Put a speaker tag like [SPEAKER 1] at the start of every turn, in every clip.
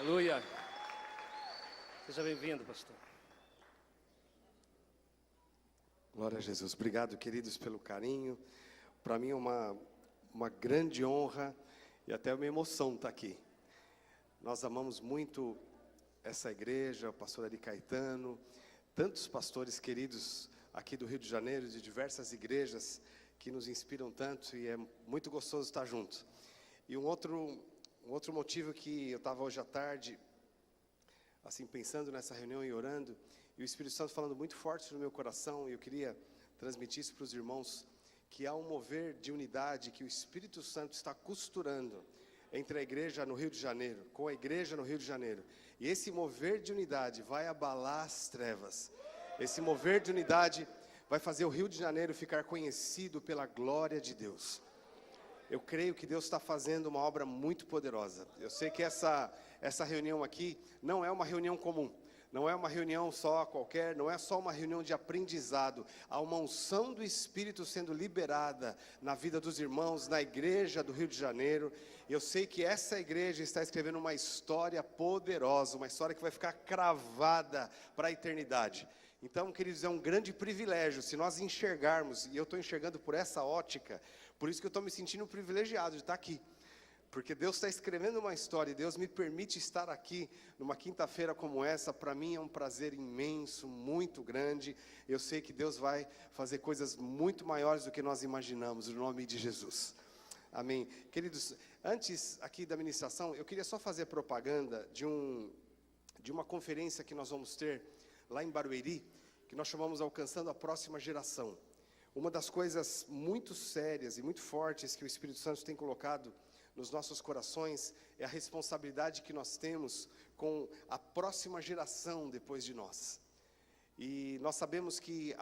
[SPEAKER 1] Aleluia. Seja bem-vindo, pastor.
[SPEAKER 2] Glória a Jesus. Obrigado, queridos, pelo carinho. Para mim é uma grande honra e até uma emoção estar aqui. Nós amamos muito essa igreja, o pastor Ari Caetano, tantos pastores queridos aqui do Rio de Janeiro, de diversas igrejas que nos inspiram tanto, e é muito gostoso estar junto. E um outro motivo que eu estava hoje à tarde, assim, pensando nessa reunião e orando, e o Espírito Santo falando muito forte no meu coração, e eu queria transmitir isso para os irmãos, que há um mover de unidade que o Espírito Santo está costurando entre a igreja no Rio de Janeiro, com a igreja no Rio de Janeiro. E esse mover de unidade vai abalar as trevas. Esse mover de unidade vai fazer o Rio de Janeiro ficar conhecido pela glória de Deus. Eu creio que Deus está fazendo uma obra muito poderosa. Eu sei que essa reunião aqui não é uma reunião comum. Não é uma reunião só qualquer, não é só uma reunião de aprendizado. Há uma unção do Espírito sendo liberada na vida dos irmãos, na igreja do Rio de Janeiro. E eu sei que essa igreja está escrevendo uma história poderosa, uma história que vai ficar cravada para a eternidade. Então, queridos, é um grande privilégio se nós enxergarmos, e eu estou enxergando por essa ótica, por isso que eu estou me sentindo privilegiado de estar aqui. Porque Deus está escrevendo uma história, e Deus me permite estar aqui numa quinta-feira como essa. Para mim é um prazer imenso, muito grande. Eu sei que Deus vai fazer coisas muito maiores do que nós imaginamos, no nome de Jesus. Amém. Queridos, antes aqui da ministração, eu queria só fazer propaganda de uma conferência que nós vamos ter lá em Barueri, que nós chamamos Alcançando a Próxima Geração. Uma das coisas muito sérias e muito fortes que o Espírito Santo tem colocado nos nossos corações é a responsabilidade que nós temos com a próxima geração depois de nós. E nós sabemos que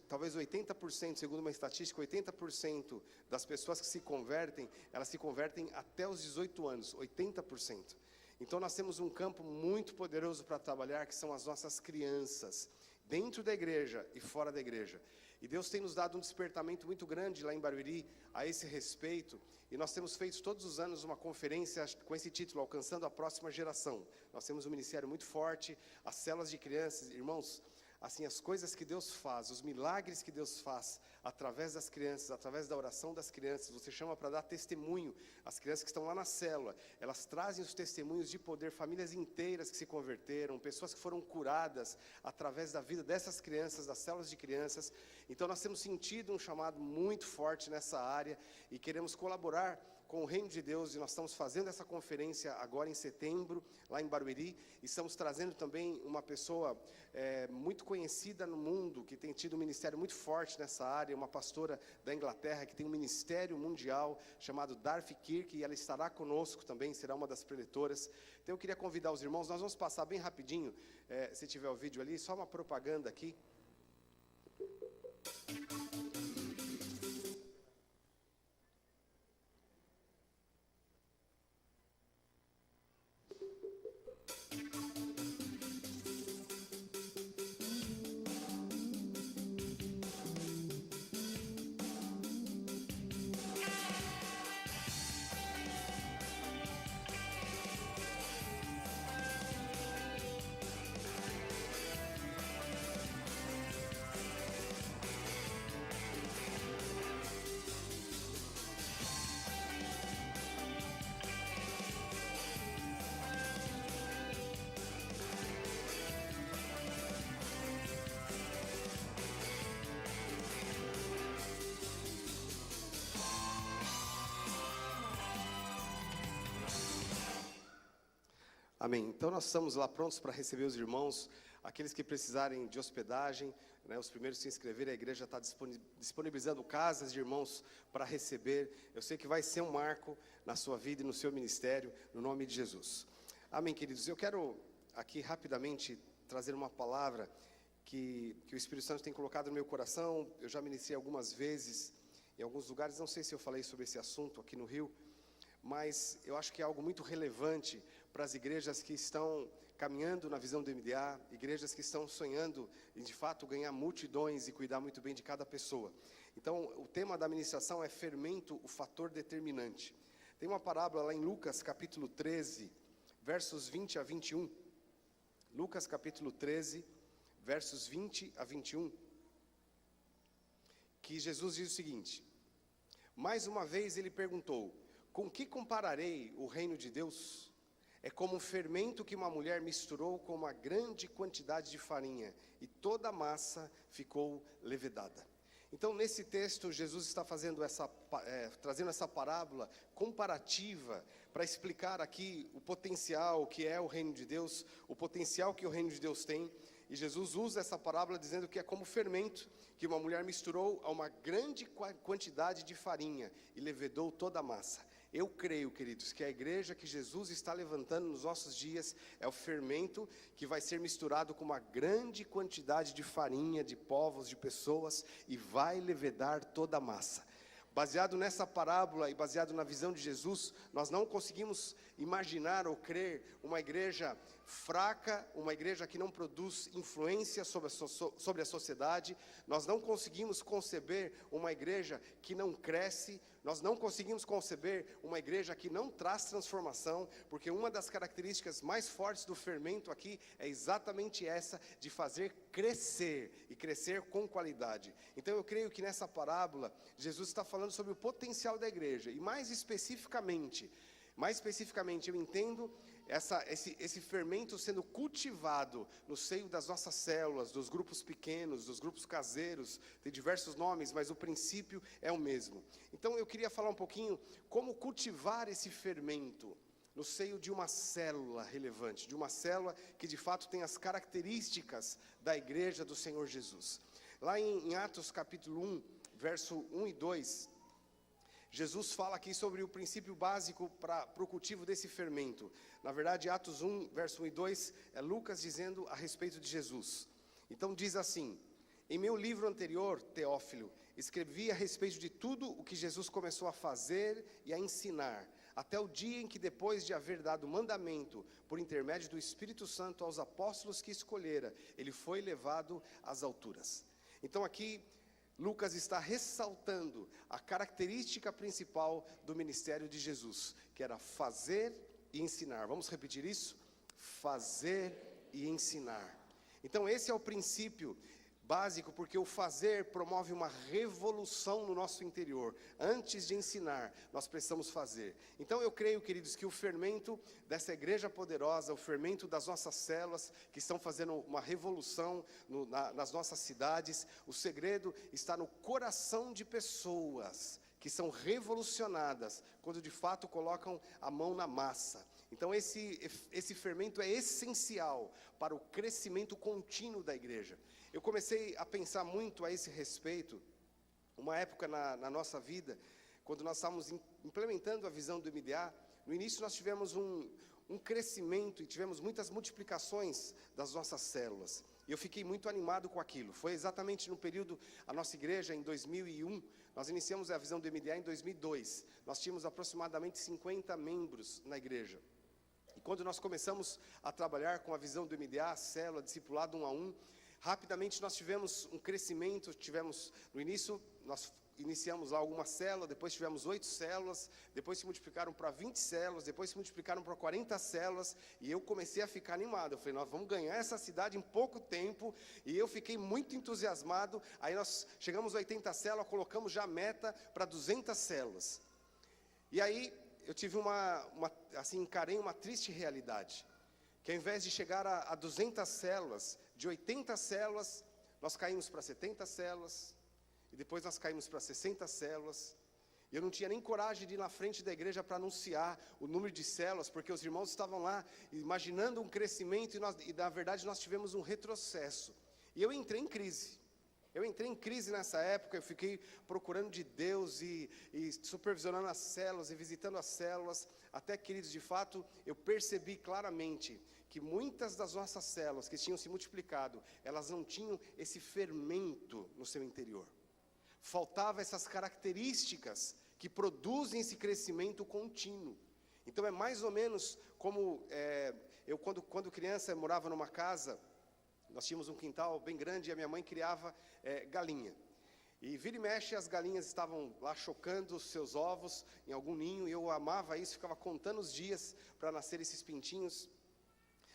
[SPEAKER 2] talvez 80%, segundo uma estatística, 80% das pessoas que se convertem, elas se convertem até os 18 anos, 80%. Então nós temos um campo muito poderoso para trabalhar, que são as nossas crianças, dentro da igreja e fora da igreja. E Deus tem nos dado um despertamento muito grande lá em Barueri a esse respeito. E nós temos feito todos os anos uma conferência com esse título, Alcançando a Próxima Geração. Nós temos um ministério muito forte, as células de crianças. Irmãos, assim, as coisas que Deus faz, os milagres que Deus faz através das crianças, através da oração das crianças, você chama para dar testemunho. As crianças que estão lá na célula, elas trazem os testemunhos de poder, famílias inteiras que se converteram, pessoas que foram curadas através da vida dessas crianças, das células de crianças. Então nós temos sentido um chamado muito forte nessa área e queremos colaborar com o Reino de Deus, e nós estamos fazendo essa conferência agora em setembro, lá em Barueri, e estamos trazendo também uma pessoa muito conhecida no mundo, que tem tido um ministério muito forte nessa área, uma pastora da Inglaterra, que tem um ministério mundial, chamado Darcy Kirk, e ela estará conosco também, será uma das preletoras. Então eu queria convidar os irmãos, nós vamos passar bem rapidinho, se tiver o vídeo ali, só uma propaganda aqui. Amém. Então nós estamos lá prontos para receber os irmãos, aqueles que precisarem de hospedagem, né, os primeiros se inscreverem, a igreja está disponibilizando casas de irmãos para receber. Eu sei que vai ser um marco na sua vida e no seu ministério, no nome de Jesus. Amém, queridos. Eu quero aqui rapidamente trazer uma palavra que o Espírito Santo tem colocado no meu coração. Eu já ministrei algumas vezes em alguns lugares, não sei se eu falei sobre esse assunto aqui no Rio, mas eu acho que é algo muito relevante para as igrejas que estão caminhando na visão do MDA, igrejas que estão sonhando em, de fato, ganhar multidões e cuidar muito bem de cada pessoa. Então, o tema da ministração é fermento, o fator determinante. Tem uma parábola lá em Lucas, capítulo 13, versos 20 a 21. Lucas, capítulo 13, versos 20 a 21. Que Jesus diz o seguinte: mais uma vez ele perguntou: com que compararei o reino de Deus? É como um fermento que uma mulher misturou com uma grande quantidade de farinha, e toda a massa ficou levedada. Então, nesse texto, Jesus está trazendo essa parábola comparativa para explicar aqui o potencial que é o reino de Deus, o potencial que o reino de Deus tem. E Jesus usa essa parábola dizendo que é como fermento que uma mulher misturou a uma grande quantidade de farinha e levedou toda a massa. Eu creio, queridos, que a igreja que Jesus está levantando nos nossos dias é o fermento que vai ser misturado com uma grande quantidade de farinha, de povos, de pessoas, e vai levedar toda a massa. Baseado nessa parábola e baseado na visão de Jesus, nós não conseguimos imaginar ou crer uma igreja fraca, uma igreja que não produz influência sobre a sociedade. Nós não conseguimos conceber uma igreja que não cresce. Nós não conseguimos conceber uma igreja que não traz transformação, porque uma das características mais fortes do fermento aqui é exatamente essa, de fazer crescer, e crescer com qualidade. Então eu creio que nessa parábola, Jesus está falando sobre o potencial da igreja, e mais especificamente eu entendo esse fermento sendo cultivado no seio das nossas células, dos grupos pequenos, dos grupos caseiros. Tem diversos nomes, mas o princípio é o mesmo. Então eu queria falar um pouquinho como cultivar esse fermento no seio de uma célula relevante, de uma célula que de fato tem as características da igreja do Senhor Jesus. Lá em Atos capítulo 1, verso 1 e 2, Jesus fala aqui sobre o princípio básico para o cultivo desse fermento. Na verdade, Atos 1, verso 1 e 2, é Lucas dizendo a respeito de Jesus. Então diz assim: em meu livro anterior, Teófilo, escrevi a respeito de tudo o que Jesus começou a fazer e a ensinar, até o dia em que, depois de haver dado mandamento, por intermédio do Espírito Santo, aos apóstolos que escolhera, ele foi levado às alturas. Então aqui, Lucas está ressaltando a característica principal do ministério de Jesus, que era fazer e ensinar. Vamos repetir isso? Fazer e ensinar. Então esse é o princípio básico, porque o fazer promove uma revolução no nosso interior. Antes de ensinar, nós precisamos fazer. Então eu creio, queridos, que o fermento dessa igreja poderosa, o fermento das nossas células, que estão fazendo uma revolução nas nossas cidades, o segredo está no coração de pessoas que são revolucionadas quando de fato colocam a mão na massa. Então esse fermento é essencial para o crescimento contínuo da igreja. Eu comecei a pensar muito a esse respeito, uma época na nossa vida, quando nós estávamos implementando a visão do MDA. No início nós tivemos um crescimento e tivemos muitas multiplicações das nossas células. E eu fiquei muito animado com aquilo. Foi exatamente no período, a nossa igreja em 2001, nós iniciamos a visão do MDA em 2002. Nós tínhamos aproximadamente 50 membros na igreja. E quando nós começamos a trabalhar com a visão do MDA, a célula, discipulado 1 a 1, rapidamente nós tivemos um crescimento. No início, nós iniciamos lá alguma célula, depois tivemos 8 células, depois se multiplicaram para 20 células, depois se multiplicaram para 40 células, e eu comecei a ficar animado. Eu falei, nós vamos ganhar essa cidade em pouco tempo, e eu fiquei muito entusiasmado. Aí nós chegamos a 80 células, colocamos já a meta para 200 células. E aí eu tive encarei uma triste realidade, que ao invés de chegar a 200 células, de 80 células, nós caímos para 70 células, e depois nós caímos para 60 células, e eu não tinha nem coragem de ir na frente da igreja para anunciar o número de células, porque os irmãos estavam lá imaginando um crescimento, e na verdade nós tivemos um retrocesso, e eu entrei em crise. Nessa época. Eu fiquei procurando de Deus e supervisionando as células e visitando as células, até, queridos, de fato, eu percebi claramente que muitas das nossas células que tinham se multiplicado, elas não tinham esse fermento no seu interior. Faltavam essas características que produzem esse crescimento contínuo. Então é mais ou menos como eu quando criança eu morava numa casa, nós tínhamos um quintal bem grande e a minha mãe criava galinha. E vira e mexe as galinhas estavam lá chocando os seus ovos em algum ninho, e eu amava isso, ficava contando os dias para nascer esses pintinhos.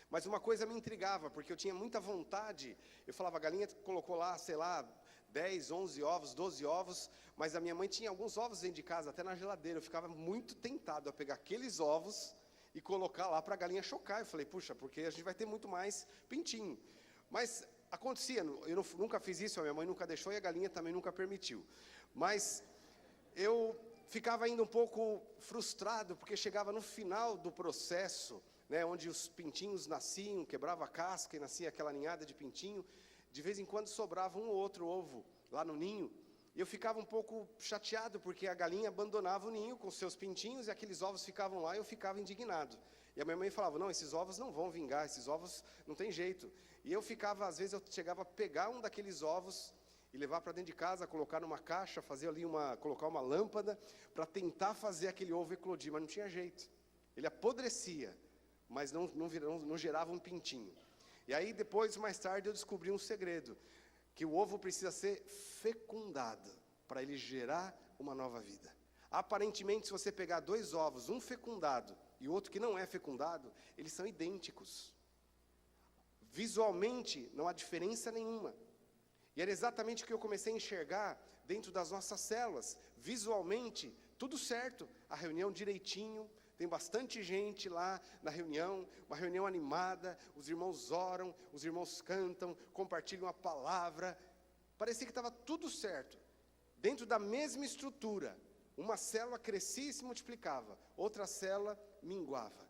[SPEAKER 2] Mas uma coisa me intrigava, porque eu tinha muita vontade, eu falava, a galinha colocou lá, sei lá, 10, 11 ovos, 12 ovos, mas a minha mãe tinha alguns ovos dentro de casa, até na geladeira, eu ficava muito tentado a pegar aqueles ovos e colocar lá para a galinha chocar. Eu falei, puxa, porque a gente vai ter muito mais pintinho. Mas acontecia, eu nunca fiz isso, a minha mãe nunca deixou e a galinha também nunca permitiu. Mas eu ficava ainda um pouco frustrado, porque chegava no final do processo, né, onde os pintinhos nasciam, quebrava a casca e nascia aquela ninhada de pintinho, de vez em quando sobrava um ou outro ovo lá no ninho, e eu ficava um pouco chateado, porque a galinha abandonava o ninho com seus pintinhos, e aqueles ovos ficavam lá, e eu ficava indignado. E a minha mãe falava, não, esses ovos não vão vingar, esses ovos não tem jeito. E eu ficava, às vezes eu chegava a pegar um daqueles ovos, e levar para dentro de casa, colocar numa caixa, fazer ali colocar uma lâmpada, para tentar fazer aquele ovo eclodir, mas não tinha jeito. Ele apodrecia, mas não gerava um pintinho. E aí depois, mais tarde, eu descobri um segredo, que o ovo precisa ser fecundado, para ele gerar uma nova vida. Aparentemente, se você pegar 2 ovos, um fecundado e outro que não é fecundado, eles são idênticos. Visualmente, não há diferença nenhuma. E era exatamente o que eu comecei a enxergar dentro das nossas células. Visualmente, tudo certo, a reunião direitinho, tem bastante gente lá na reunião, uma reunião animada, os irmãos oram, os irmãos cantam, compartilham a palavra. Parecia que estava tudo certo. Dentro da mesma estrutura, uma célula crescia e se multiplicava, outra célula minguava.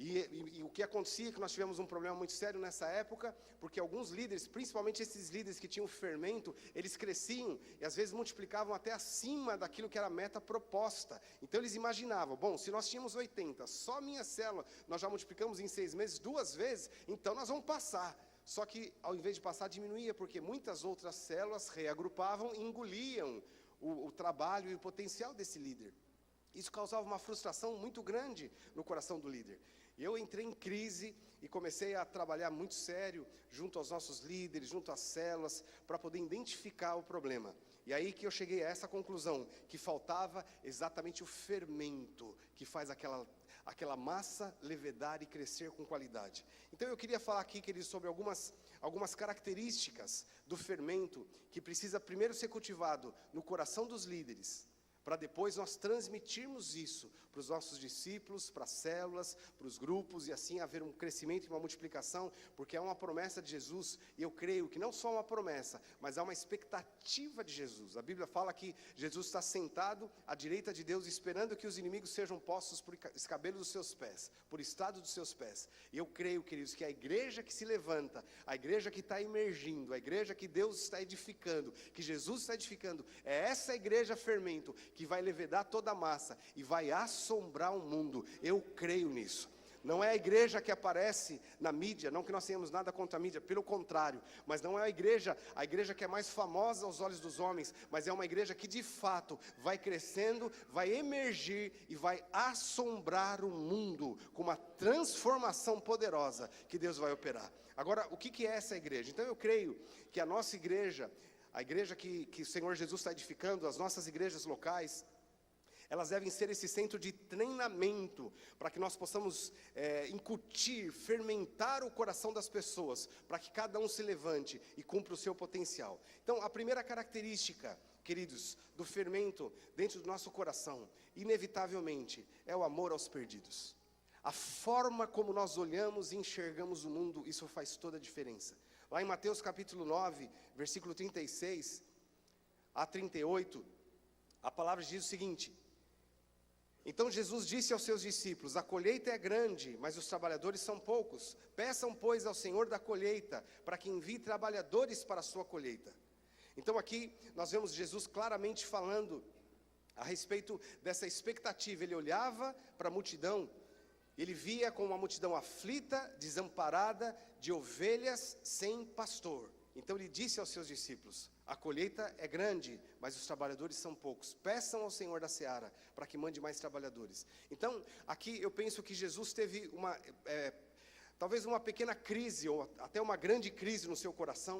[SPEAKER 2] E o que acontecia é que nós tivemos um problema muito sério nessa época, porque alguns líderes, principalmente esses líderes que tinham fermento, eles cresciam e às vezes multiplicavam até acima daquilo que era a meta proposta. Então eles imaginavam, bom, se nós tínhamos 80, só a minha célula, nós já multiplicamos em 6 meses 2 vezes, então nós vamos passar. Só que ao invés de passar, diminuía, porque muitas outras células reagrupavam e engoliam o trabalho e o potencial desse líder. Isso causava uma frustração muito grande no coração do líder. E eu entrei em crise e comecei a trabalhar muito sério junto aos nossos líderes, junto às células, para poder identificar o problema. E aí que eu cheguei a essa conclusão, que faltava exatamente o fermento, que faz aquela massa levedar e crescer com qualidade. Então eu queria falar aqui, queridos, sobre algumas características do fermento, que precisa primeiro ser cultivado no coração dos líderes, para depois nós transmitirmos isso para os nossos discípulos, para as células, para os grupos, e assim haver um crescimento e uma multiplicação, porque é uma promessa de Jesus, e eu creio que não só uma promessa, mas há uma expectativa de Jesus. A Bíblia fala que Jesus está sentado à direita de Deus, esperando que os inimigos sejam postos por escabelo dos seus pés, por estado dos seus pés. E eu creio, queridos, que a igreja que se levanta, a igreja que está emergindo, a igreja que Deus está edificando, que Jesus está edificando, é essa igreja fermento, que vai levedar toda a massa e vai assombrar o mundo. Eu creio nisso. Não é a igreja que aparece na mídia, não que nós tenhamos nada contra a mídia, pelo contrário, mas não é a igreja que é mais famosa aos olhos dos homens, mas é uma igreja que de fato vai crescendo, vai emergir e vai assombrar o mundo com uma transformação poderosa que Deus vai operar. Agora, o que é essa igreja? Então eu creio que a nossa igreja, a igreja que o Senhor Jesus está edificando, as nossas igrejas locais, elas devem ser esse centro de treinamento, para que nós possamos incutir, fermentar o coração das pessoas, para que cada um se levante e cumpra o seu potencial. Então, a primeira característica, queridos, do fermento dentro do nosso coração, inevitavelmente, é o amor aos perdidos. A forma como nós olhamos e enxergamos o mundo, isso faz toda a diferença. Lá em Mateus capítulo 9, versículo 36 a 38, a palavra diz o seguinte: então Jesus disse aos seus discípulos: a colheita é grande, mas os trabalhadores são poucos. Peçam, pois, ao Senhor da colheita, para que envie trabalhadores para a sua colheita. Então aqui nós vemos Jesus claramente falando a respeito dessa expectativa. Ele olhava para a multidão, ele via como uma multidão aflita, desamparada, de ovelhas sem pastor. Então ele disse aos seus discípulos: A colheita é grande, mas os trabalhadores são poucos. Peçam ao Senhor da seara para que mande mais trabalhadores. Então, aqui eu penso que Jesus teve talvez uma pequena crise, ou até uma grande crise no seu coração,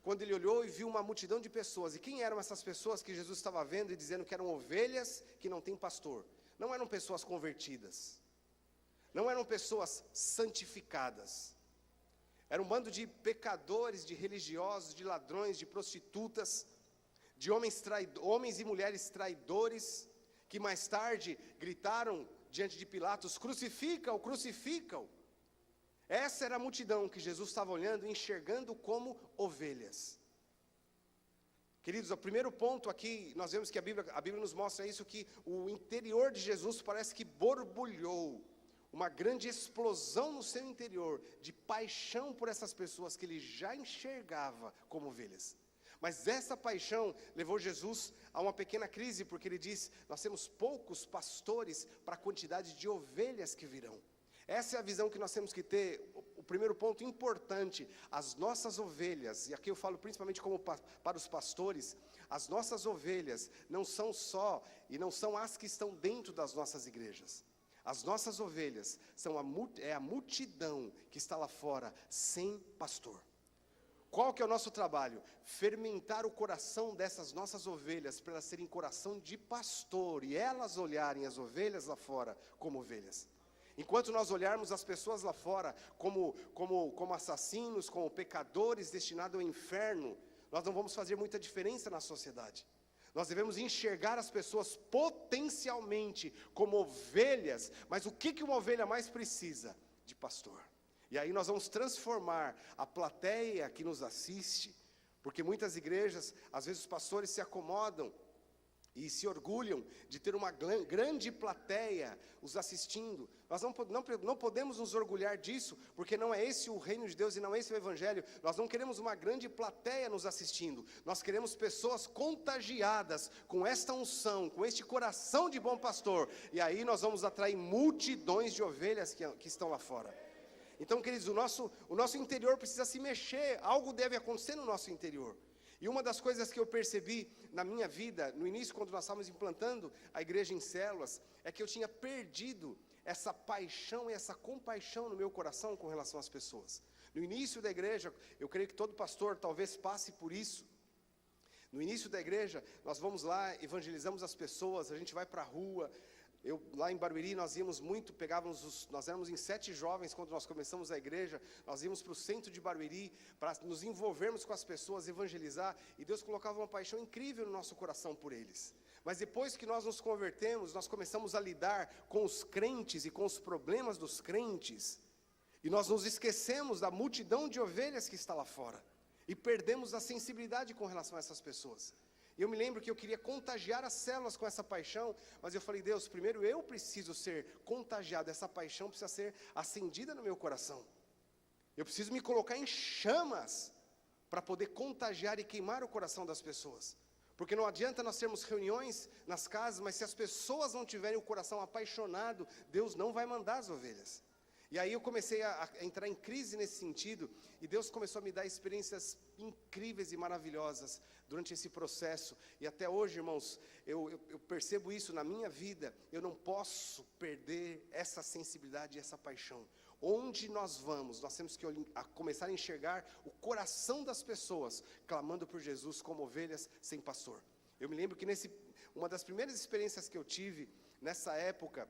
[SPEAKER 2] quando ele olhou e viu uma multidão de pessoas. E quem eram essas pessoas que Jesus estava vendo e dizendo que eram ovelhas que não têm pastor? Não eram pessoas convertidas, não eram pessoas santificadas. Era um bando de pecadores, de religiosos, de ladrões, de prostitutas, de homens e mulheres traidores, que mais tarde gritaram diante de Pilatos: crucifica-o, crucifica-o. Essa era a multidão que Jesus estava olhando e enxergando como ovelhas. Queridos, o primeiro ponto aqui, nós vemos que a Bíblia nos mostra isso, que o interior de Jesus parece que borbulhou. Uma grande explosão no seu interior, de paixão por essas pessoas que ele já enxergava como ovelhas. Mas essa paixão levou Jesus a uma pequena crise, porque ele diz: nós temos poucos pastores para a quantidade de ovelhas que virão. Essa é a visão que nós temos que ter. O primeiro ponto importante: as nossas ovelhas, e aqui eu falo principalmente como para os pastores, as nossas ovelhas não são só, e não são as que estão dentro das nossas igrejas. As nossas ovelhas são a multidão que está lá fora, sem pastor. Qual que é o nosso trabalho? Fermentar o coração dessas nossas ovelhas, para elas serem coração de pastor, e elas olharem as ovelhas lá fora como ovelhas. Enquanto nós olharmos as pessoas lá fora como assassinos, como pecadores destinados ao inferno, nós não vamos fazer muita diferença na sociedade. Nós devemos enxergar as pessoas potencialmente como ovelhas, mas o que uma ovelha mais precisa? De pastor. E aí nós vamos transformar a plateia que nos assiste, porque muitas igrejas, às vezes os pastores se acomodam e se orgulham de ter uma grande plateia os assistindo. Nós não podemos nos orgulhar disso, porque não é esse o reino de Deus e não é esse o evangelho. Nós não queremos uma grande plateia nos assistindo. Nós queremos pessoas contagiadas com esta unção, com este coração de bom pastor. E aí nós vamos atrair multidões de ovelhas que estão lá fora. Então, queridos, o nosso interior precisa se mexer. Algo deve acontecer no nosso interior. E uma das coisas que eu percebi na minha vida, no início, quando nós estávamos implantando a igreja em células, é que eu tinha perdido essa paixão e essa compaixão no meu coração com relação às pessoas. No início da igreja, eu creio que todo pastor talvez passe por isso. No início da igreja, nós vamos lá, evangelizamos as pessoas, a gente vai para a rua. Lá em Barueri nós íamos muito, nós éramos em 7 jovens quando nós começamos a igreja, nós íamos para o centro de Barueri para nos envolvermos com as pessoas, evangelizar, e Deus colocava uma paixão incrível no nosso coração por eles. Mas depois que nós nos convertemos, nós começamos a lidar com os crentes e com os problemas dos crentes, e nós nos esquecemos da multidão de ovelhas que está lá fora, e perdemos a sensibilidade com relação a essas pessoas. E eu me lembro que eu queria contagiar as células com essa paixão, mas eu falei: Deus, primeiro eu preciso ser contagiado, essa paixão precisa ser acendida no meu coração. Eu preciso me colocar em chamas para poder contagiar e queimar o coração das pessoas. Porque não adianta nós termos reuniões nas casas, mas se as pessoas não tiverem o coração apaixonado, Deus não vai mandar as ovelhas. E aí eu comecei a entrar em crise nesse sentido, e Deus começou a me dar experiências incríveis e maravilhosas durante esse processo. E até hoje, irmãos, eu percebo isso na minha vida. Eu não posso perder essa sensibilidade e essa paixão. Onde nós vamos, nós temos que começar a enxergar o coração das pessoas, clamando por Jesus como ovelhas sem pastor. Eu me lembro que uma das primeiras experiências que eu tive, nessa época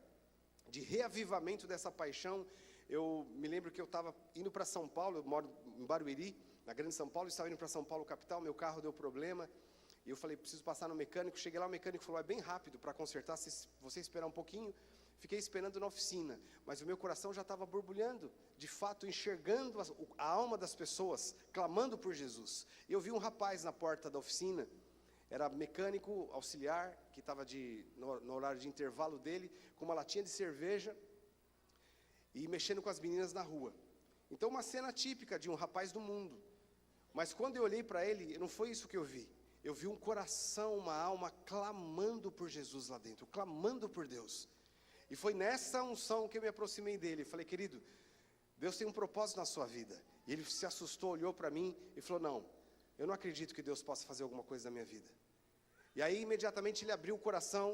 [SPEAKER 2] de reavivamento dessa paixão, eu me lembro que eu estava indo para São Paulo, eu moro em Barueri, na Grande São Paulo, estava indo para São Paulo, capital, meu carro deu problema, e eu falei: preciso passar no mecânico. Cheguei lá, o mecânico falou: é bem rápido para consertar, se você esperar um pouquinho. Fiquei esperando na oficina, mas o meu coração já estava borbulhando, de fato, enxergando a alma das pessoas, clamando por Jesus. E eu vi um rapaz na porta da oficina, era mecânico auxiliar, que estava no horário de intervalo dele, com uma latinha de cerveja, e mexendo com as meninas na rua. Então, uma cena típica de um rapaz do mundo. Mas quando eu olhei para ele, não foi isso que eu vi. Eu vi um coração, uma alma clamando por Jesus lá dentro, clamando por Deus. E foi nessa unção que eu me aproximei dele. Falei: querido, Deus tem um propósito na sua vida. E ele se assustou, olhou para mim e falou: não, eu não acredito que Deus possa fazer alguma coisa na minha vida. E aí imediatamente ele abriu o coração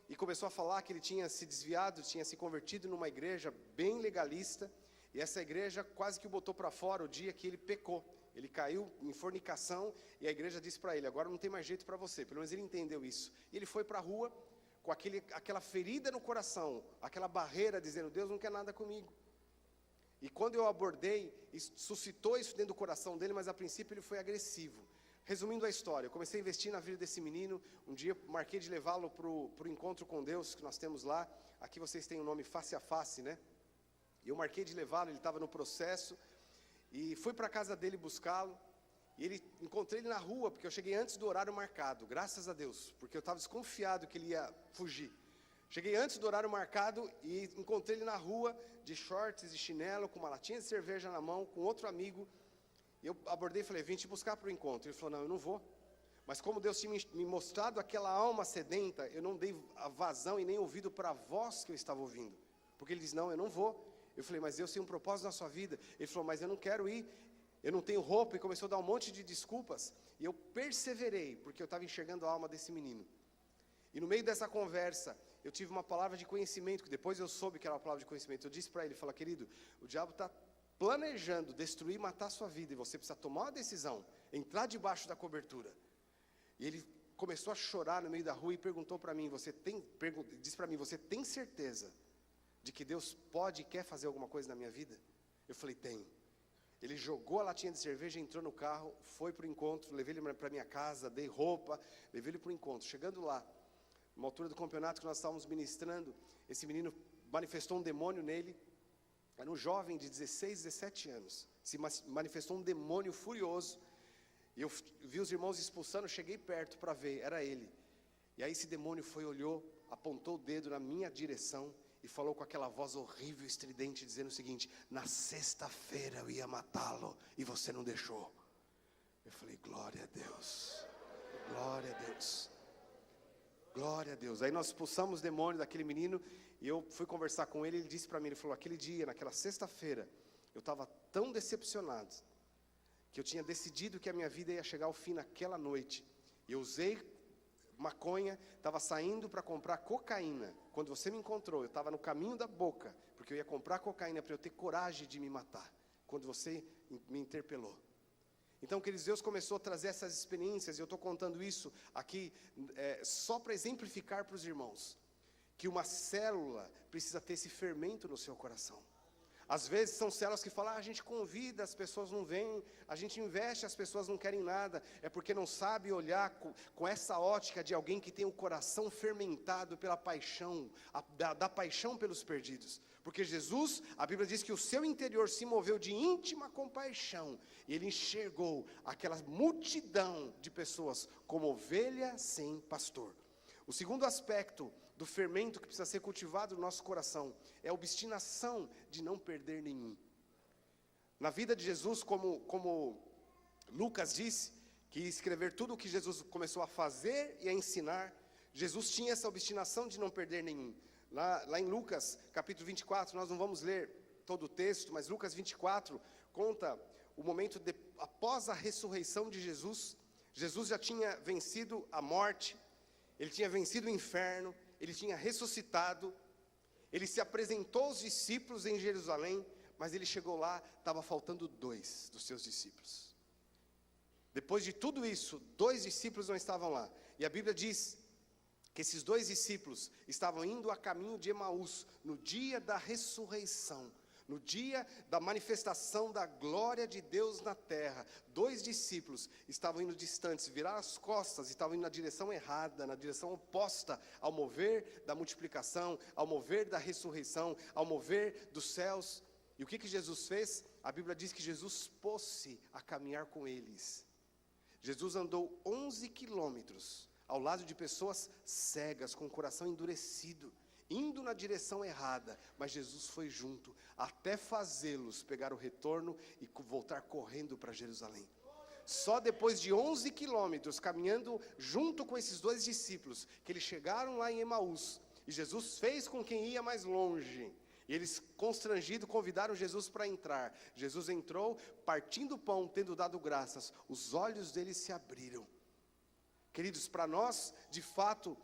[SPEAKER 2] e começou a falar que ele tinha se desviado, tinha se convertido numa igreja bem legalista, e essa igreja quase que o botou para fora o dia que ele pecou. Ele caiu em fornicação e a igreja disse para ele, agora não tem mais jeito para você. Pelo menos ele entendeu isso. E ele foi para a rua com aquela ferida no coração, aquela barreira dizendo, Deus não quer nada comigo. E quando eu abordei, suscitou isso dentro do coração dele, mas a princípio ele foi agressivo. Resumindo a história, eu comecei a investir na vida desse menino. Um dia marquei de levá-lo para o encontro com Deus que nós temos lá. Aqui vocês têm o nome Face a Face, né? E eu marquei de levá-lo, ele estava no processo. E fui para a casa dele buscá-lo. E encontrei ele na rua, porque eu cheguei antes do horário marcado, graças a Deus. Porque eu estava desconfiado que ele ia fugir. Cheguei antes do horário marcado e encontrei ele na rua, de shorts e chinelo, com uma latinha de cerveja na mão, com outro amigo. E eu abordei e falei, vim te buscar para o encontro. Ele falou, não, eu não vou. Mas como Deus tinha me mostrado aquela alma sedenta, eu não dei a vazão e nem ouvido para a voz que eu estava ouvindo. Porque ele disse, não, eu não vou. Eu falei, mas Deus tem um propósito na sua vida. Ele falou, mas eu não quero ir, eu não tenho roupa. E começou a dar um monte de desculpas. E eu perseverei, porque eu estava enxergando a alma desse menino. E no meio dessa conversa, eu tive uma palavra de conhecimento, que depois eu soube que era uma palavra de conhecimento. Eu disse para ele, fala, querido, o diabo está planejando destruir e matar a sua vida. E você precisa tomar uma decisão, entrar debaixo da cobertura. E ele começou a chorar no meio da rua e perguntou para mim, disse para mim, você tem certeza de que Deus pode e quer fazer alguma coisa na minha vida? Eu falei, tenho. Ele jogou a latinha de cerveja, entrou no carro, foi para o encontro, levei ele para minha casa, dei roupa, levei ele para o encontro. Chegando lá, numa altura do campeonato que nós estávamos ministrando, esse menino manifestou um demônio nele. Era um jovem de 16, 17 anos. Se manifestou um demônio furioso. E eu vi os irmãos expulsando, cheguei perto para ver, era ele. E aí esse demônio olhou, apontou o dedo na minha direção e falou com aquela voz horrível, estridente, dizendo o seguinte, na sexta-feira eu ia matá-lo e você não deixou. Eu falei, glória a Deus, glória a Deus, glória a Deus. Aí nós expulsamos o demônio daquele menino e eu fui conversar com ele, ele disse para mim, ele falou, aquele dia, naquela sexta-feira, eu estava tão decepcionado, que eu tinha decidido que a minha vida ia chegar ao fim naquela noite. E eu usei maconha, estava saindo para comprar cocaína. Quando você me encontrou, eu estava no caminho da boca, porque eu ia comprar cocaína para eu ter coragem de me matar, quando você me interpelou. Então, queridos, Deus começou a trazer essas experiências, e eu estou contando isso aqui só para exemplificar para os irmãos, que uma célula precisa ter esse fermento no seu coração. Às vezes são células que falam, a gente convida, as pessoas não vêm, a gente investe, as pessoas não querem nada. É porque não sabe olhar com essa ótica de alguém que tem o coração fermentado pela paixão, da paixão pelos perdidos. Porque Jesus, a Bíblia diz que o seu interior se moveu de íntima compaixão, e ele enxergou aquela multidão de pessoas como ovelha sem pastor. O segundo aspecto do fermento que precisa ser cultivado no nosso coração é a obstinação de não perder nenhum. Na vida de Jesus, como Lucas disse, que escrever tudo o que Jesus começou a fazer e a ensinar, Jesus tinha essa obstinação de não perder nenhum. Lá em Lucas, capítulo 24, nós não vamos ler todo o texto, mas Lucas 24 conta o momento após a ressurreição de Jesus. Jesus já tinha vencido a morte, ele tinha vencido o inferno, ele tinha ressuscitado, ele se apresentou aos discípulos em Jerusalém, mas ele chegou lá, estava faltando 2 dos seus discípulos. Depois de tudo isso, 2 discípulos não estavam lá, e a Bíblia diz que esses 2 discípulos estavam indo a caminho de Emaús, no dia da ressurreição, no dia da manifestação da glória de Deus na terra. 2 discípulos estavam indo distantes, viraram as costas, estavam indo na direção errada, na direção oposta ao mover da multiplicação, ao mover da ressurreição, ao mover dos céus. E o que Jesus fez? A Bíblia diz que Jesus pôs-se a caminhar com eles. Jesus andou 11 quilômetros ao lado de pessoas cegas, com o coração endurecido, indo na direção errada, mas Jesus foi junto, até fazê-los pegar o retorno e voltar correndo para Jerusalém. Só depois de 11 quilômetros, caminhando junto com esses 2 discípulos, que eles chegaram lá em Emaús, e Jesus fez com quem ia mais longe, E eles, constrangidos, convidaram Jesus para entrar. Jesus entrou, partindo o pão, tendo dado graças, os olhos deles se abriram. Queridos, para nós, de fato,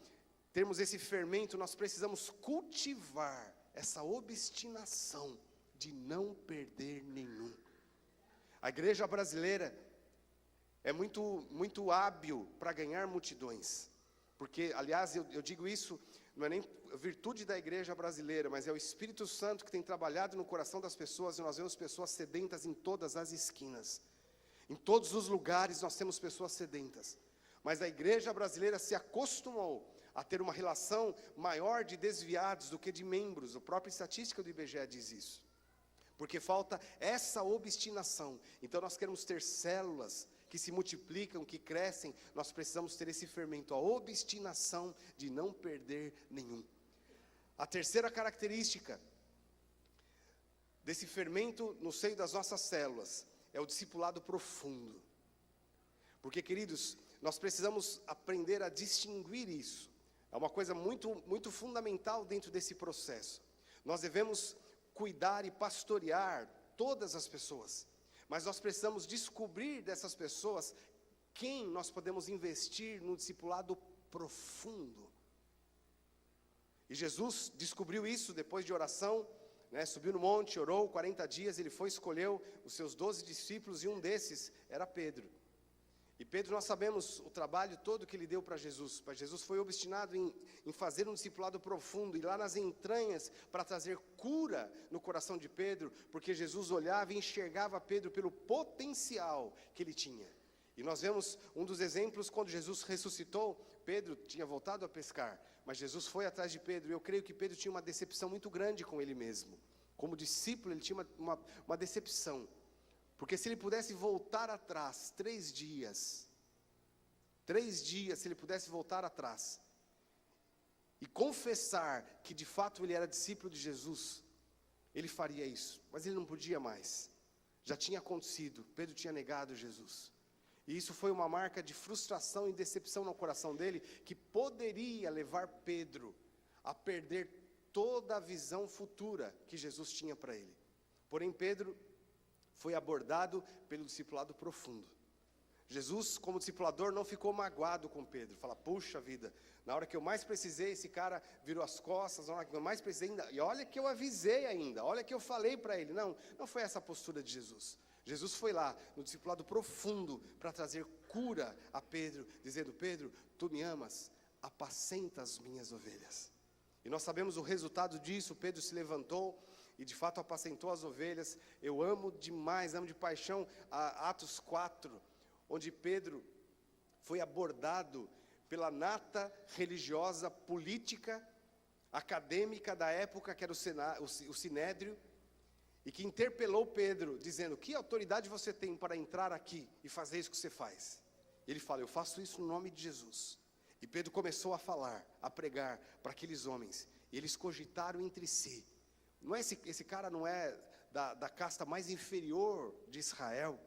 [SPEAKER 2] termos esse fermento, nós precisamos cultivar essa obstinação de não perder nenhum. A igreja brasileira é muito hábil para ganhar multidões. Porque, aliás, eu digo isso, não é nem virtude da igreja brasileira, mas é o Espírito Santo que tem trabalhado no coração das pessoas, e nós vemos pessoas sedentas em todas as esquinas. Em todos os lugares nós temos pessoas sedentas. Mas a igreja brasileira se acostumou a ter uma relação maior de desviados do que de membros. A própria estatística do IBGE diz isso. Porque falta essa obstinação. Então nós queremos ter células que se multiplicam, que crescem. Nós precisamos ter esse fermento, a obstinação de não perder nenhum. A terceira característica desse fermento no seio das nossas células é o discipulado profundo. Porque, queridos, nós precisamos aprender a distinguir isso. É uma coisa muito fundamental dentro desse processo. Nós devemos cuidar e pastorear todas as pessoas, mas nós precisamos descobrir dessas pessoas quem nós podemos investir no discipulado profundo. E Jesus descobriu isso depois de oração, subiu no monte, orou 40 dias, ele escolheu os seus 12 discípulos, e um desses era Pedro. E Pedro, nós sabemos o trabalho todo que ele deu para Jesus. Mas Jesus foi obstinado em fazer um discipulado profundo, e lá nas entranhas, para trazer cura no coração de Pedro, porque Jesus olhava e enxergava Pedro pelo potencial que ele tinha. E nós vemos um dos exemplos, quando Jesus ressuscitou, Pedro tinha voltado a pescar, mas Jesus foi atrás de Pedro, e eu creio que Pedro tinha uma decepção muito grande com ele mesmo. Como discípulo, ele tinha uma decepção. Porque se ele pudesse voltar atrás, 3 dias, se ele pudesse voltar atrás, e confessar que de fato ele era discípulo de Jesus, ele faria isso, mas ele não podia mais. Já tinha acontecido, Pedro tinha negado Jesus. E isso foi uma marca de frustração e decepção no coração dele, que poderia levar Pedro a perder toda a visão futura que Jesus tinha para ele. Porém, Pedro foi abordado pelo discipulado profundo. Jesus, como discipulador, não ficou magoado com Pedro. Fala, puxa vida, na hora que eu mais precisei, esse cara virou as costas, na hora que eu mais precisei ainda, e olha que eu avisei ainda, olha que eu falei para ele. Não foi essa a postura de Jesus. Jesus foi lá, no discipulado profundo, para trazer cura a Pedro, dizendo, Pedro, tu me amas, apacenta as minhas ovelhas. E nós sabemos o resultado disso. Pedro se levantou e de fato apacentou as ovelhas. Eu amo demais, amo de paixão Atos 4, onde Pedro foi abordado pela nata religiosa, política, acadêmica da época, que era o Sinédrio, e que interpelou Pedro, dizendo, que autoridade você tem para entrar aqui e fazer isso que você faz? Ele fala, eu faço isso no nome de Jesus. E Pedro começou a falar, a pregar para aqueles homens, e eles cogitaram entre si, não é esse cara não é da casta mais inferior de Israel,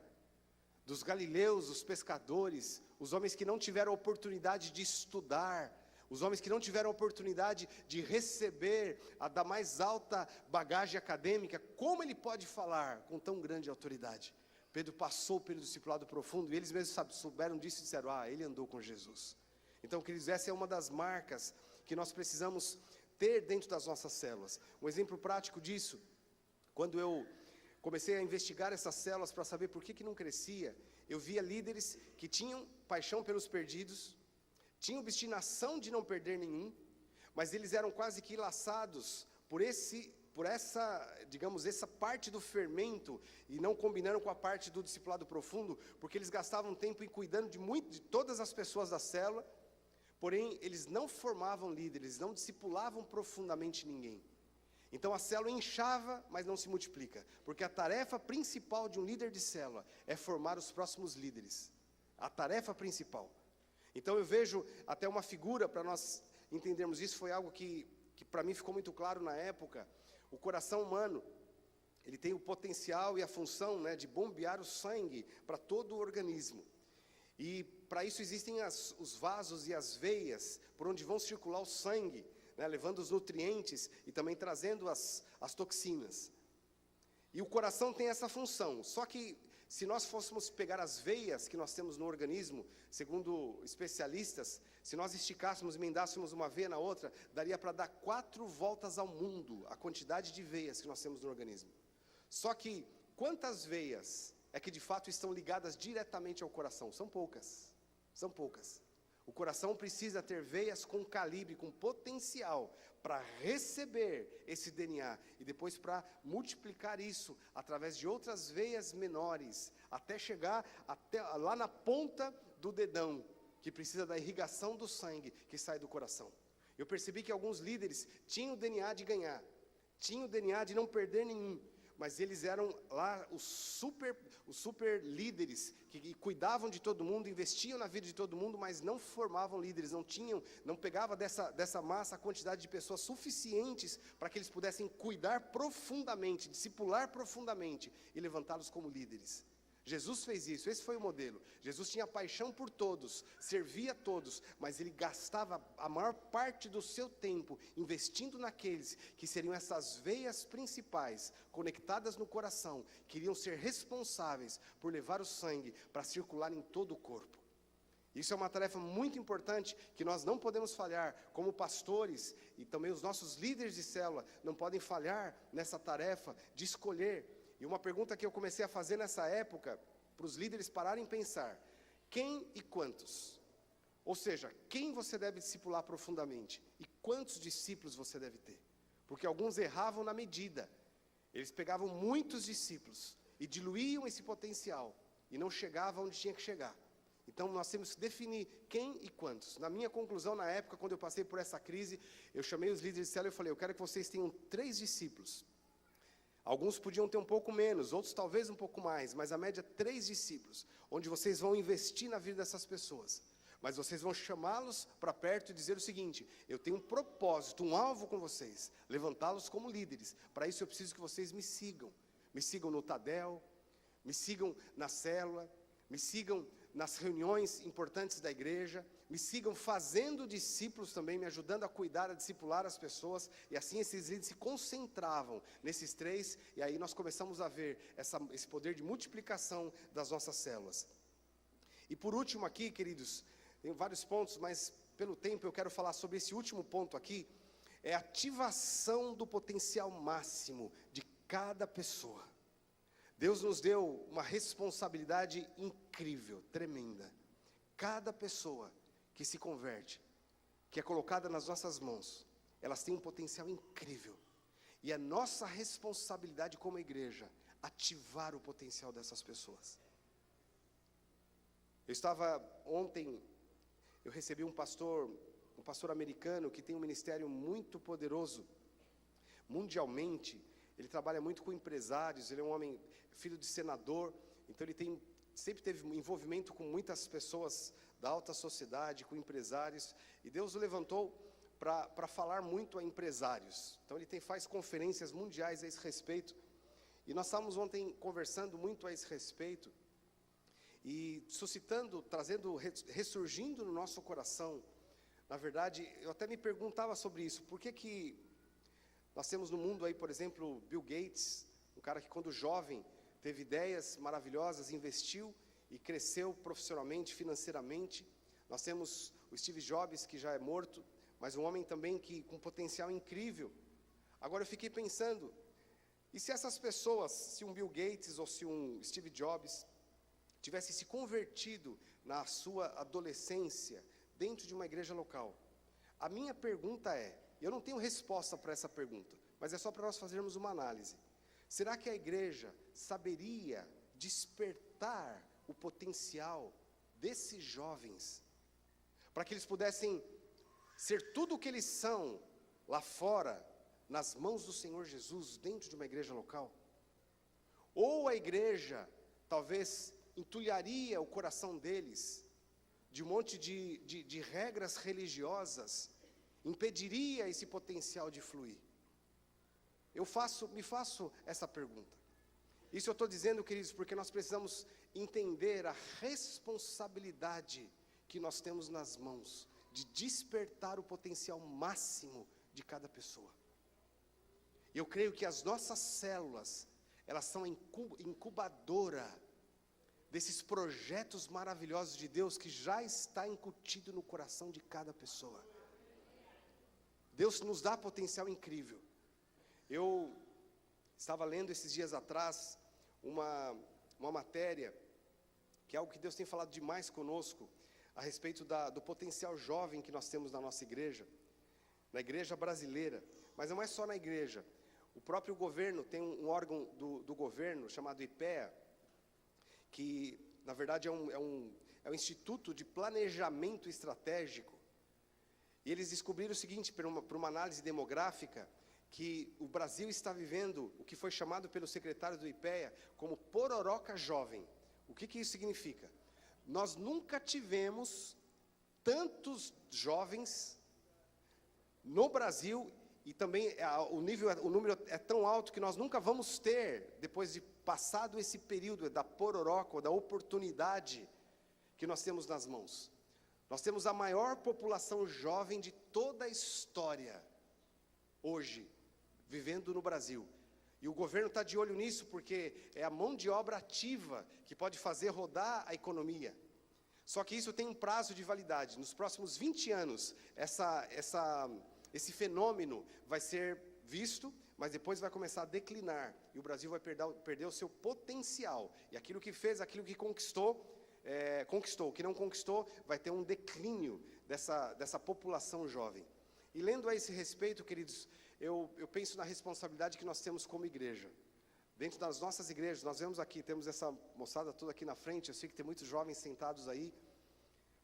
[SPEAKER 2] dos galileus, os pescadores, os homens que não tiveram a oportunidade de estudar, os homens que não tiveram a oportunidade de receber a da mais alta bagagem acadêmica, como ele pode falar com tão grande autoridade? Pedro passou pelo discipulado profundo, e eles mesmos souberam disso e disseram, ele andou com Jesus. Então, queridos, essa é uma das marcas que nós precisamos ter dentro das nossas células. Um exemplo prático disso, quando eu comecei a investigar essas células para saber por que não crescia, eu via líderes que tinham paixão pelos perdidos, tinham obstinação de não perder nenhum, mas eles eram quase que laçados por essa, digamos, essa parte do fermento, e não combinaram com a parte do discipulado profundo, porque eles gastavam tempo em cuidando de todas as pessoas da célula, porém eles não formavam líderes, eles não discipulavam profundamente ninguém. Então a célula inchava, mas não se multiplica, porque a tarefa principal de um líder de célula é formar os próximos líderes, a tarefa principal. Então eu vejo até uma figura, para nós entendermos isso, foi algo que para mim ficou muito claro na época. O coração humano, ele tem o potencial e a função, de bombear o sangue para todo o organismo. E para isso existem os vasos e as veias, por onde vão circular o sangue, né, levando os nutrientes e também trazendo as toxinas. E o coração tem essa função, só que se nós fôssemos pegar as veias que nós temos no organismo, segundo especialistas, se nós esticássemos, emendássemos uma veia na outra, daria para dar 4 voltas ao mundo, a quantidade de veias que nós temos no organismo. Só que, quantas veias é que de fato estão ligadas diretamente ao coração? São poucas, são poucas. O coração precisa ter veias com calibre, com potencial, para receber esse DNA e depois para multiplicar isso através de outras veias menores, até chegar lá na ponta do dedão, que precisa da irrigação do sangue que sai do coração. Eu percebi que alguns líderes tinham o DNA de ganhar, tinham o DNA de não perder nenhum, mas eles eram lá os super líderes, que cuidavam de todo mundo, investiam na vida de todo mundo, mas não formavam líderes, não pegava dessa massa a quantidade de pessoas suficientes para que eles pudessem cuidar profundamente, discipular profundamente e levantá-los como líderes. Jesus fez isso, esse foi o modelo. Jesus tinha paixão por todos, servia a todos, mas ele gastava a maior parte do seu tempo investindo naqueles que seriam essas veias principais, conectadas no coração, que iriam ser responsáveis por levar o sangue para circular em todo o corpo. Isso é uma tarefa muito importante que nós não podemos falhar, como pastores e também os nossos líderes de célula não podem falhar nessa tarefa de escolher. E uma pergunta que eu comecei a fazer nessa época, para os líderes pararem e pensar: quem e quantos? Ou seja, quem você deve discipular profundamente e quantos discípulos você deve ter? Porque alguns erravam na medida, eles pegavam muitos discípulos e diluíam esse potencial e não chegavam onde tinha que chegar. Então nós temos que definir quem e quantos. Na minha conclusão, na época, quando eu passei por essa crise, eu chamei os líderes de célula e falei: eu quero que vocês tenham 3 discípulos. Alguns podiam ter um pouco menos, outros talvez um pouco mais, mas a média 3 discípulos, onde vocês vão investir na vida dessas pessoas. Mas vocês vão chamá-los para perto e dizer o seguinte: eu tenho um propósito, um alvo com vocês, levantá-los como líderes. Para isso eu preciso que vocês me sigam no Tadel, me sigam na célula, me sigam nas reuniões importantes da igreja, me sigam fazendo discípulos também, me ajudando a cuidar, a discipular as pessoas. E assim esses líderes se concentravam nesses 3, e aí nós começamos a ver esse poder de multiplicação das nossas células. E por último aqui, queridos, tem vários pontos, mas pelo tempo eu quero falar sobre esse último ponto aqui, é a ativação do potencial máximo de cada pessoa. Deus nos deu uma responsabilidade incrível, tremenda. Cada pessoa que se converte, que é colocada nas nossas mãos, elas têm um potencial incrível. E é nossa responsabilidade como igreja ativar o potencial dessas pessoas. Ontem eu recebi um pastor americano que tem um ministério muito poderoso, mundialmente. Ele trabalha muito com empresários, ele é um homem, filho de senador, então ele sempre teve envolvimento com muitas pessoas da alta sociedade, com empresários, e Deus o levantou para falar muito a empresários. Então ele faz conferências mundiais a esse respeito, e nós estávamos ontem conversando muito a esse respeito, e ressurgindo no nosso coração. Na verdade, eu até me perguntava sobre isso: por que nós temos no mundo aí, por exemplo, Bill Gates, um cara que quando jovem teve ideias maravilhosas, investiu e cresceu profissionalmente, financeiramente. Nós temos o Steve Jobs, que já é morto, mas um homem também com potencial incrível. Agora eu fiquei pensando, e se essas pessoas, se um Bill Gates ou se um Steve Jobs tivesse se convertido na sua adolescência dentro de uma igreja local? A minha pergunta é, eu não tenho resposta para essa pergunta, mas é só para nós fazermos uma análise. Será que a igreja saberia despertar o potencial desses jovens, para que eles pudessem ser tudo o que eles são lá fora, nas mãos do Senhor Jesus, dentro de uma igreja local? Ou a igreja talvez entulharia o coração deles de um monte de regras religiosas, impediria esse potencial de fluir? Me faço essa pergunta. Isso eu estou dizendo, queridos, porque nós precisamos entender a responsabilidade que nós temos nas mãos de despertar o potencial máximo de cada pessoa. Eu creio que as nossas células, elas são a incubadora desses projetos maravilhosos de Deus que já está incutido no coração de cada pessoa. Deus nos dá potencial incrível. Eu estava lendo esses dias atrás uma matéria, que é algo que Deus tem falado demais conosco, a respeito do potencial jovem que nós temos na nossa igreja, na igreja brasileira, mas não é só na igreja. O próprio governo tem um órgão do governo chamado IPEA, que na verdade é um Instituto de Planejamento Estratégico, e eles descobriram o seguinte, por uma análise demográfica, que o Brasil está vivendo o que foi chamado pelo secretário do IPEA como pororoca jovem. O que isso significa? Nós nunca tivemos tantos jovens no Brasil, e também o número é tão alto que nós nunca vamos ter, depois de passado esse período da pororoca, ou da oportunidade que nós temos nas mãos. Nós temos a maior população jovem de toda a história, hoje, vivendo no Brasil. E o governo está de olho nisso, porque é a mão de obra ativa que pode fazer rodar a economia. Só que isso tem um prazo de validade. Nos próximos 20 anos, esse fenômeno vai ser visto, mas depois vai começar a declinar. E o Brasil vai perder o seu potencial. E aquilo que fez, aquilo que conquistou, o que não conquistou, vai ter um declínio dessa população jovem. E lendo a esse respeito, queridos, eu penso na responsabilidade que nós temos como igreja. Dentro das nossas igrejas, nós vemos aqui, temos essa moçada toda aqui na frente, eu sei que tem muitos jovens sentados aí,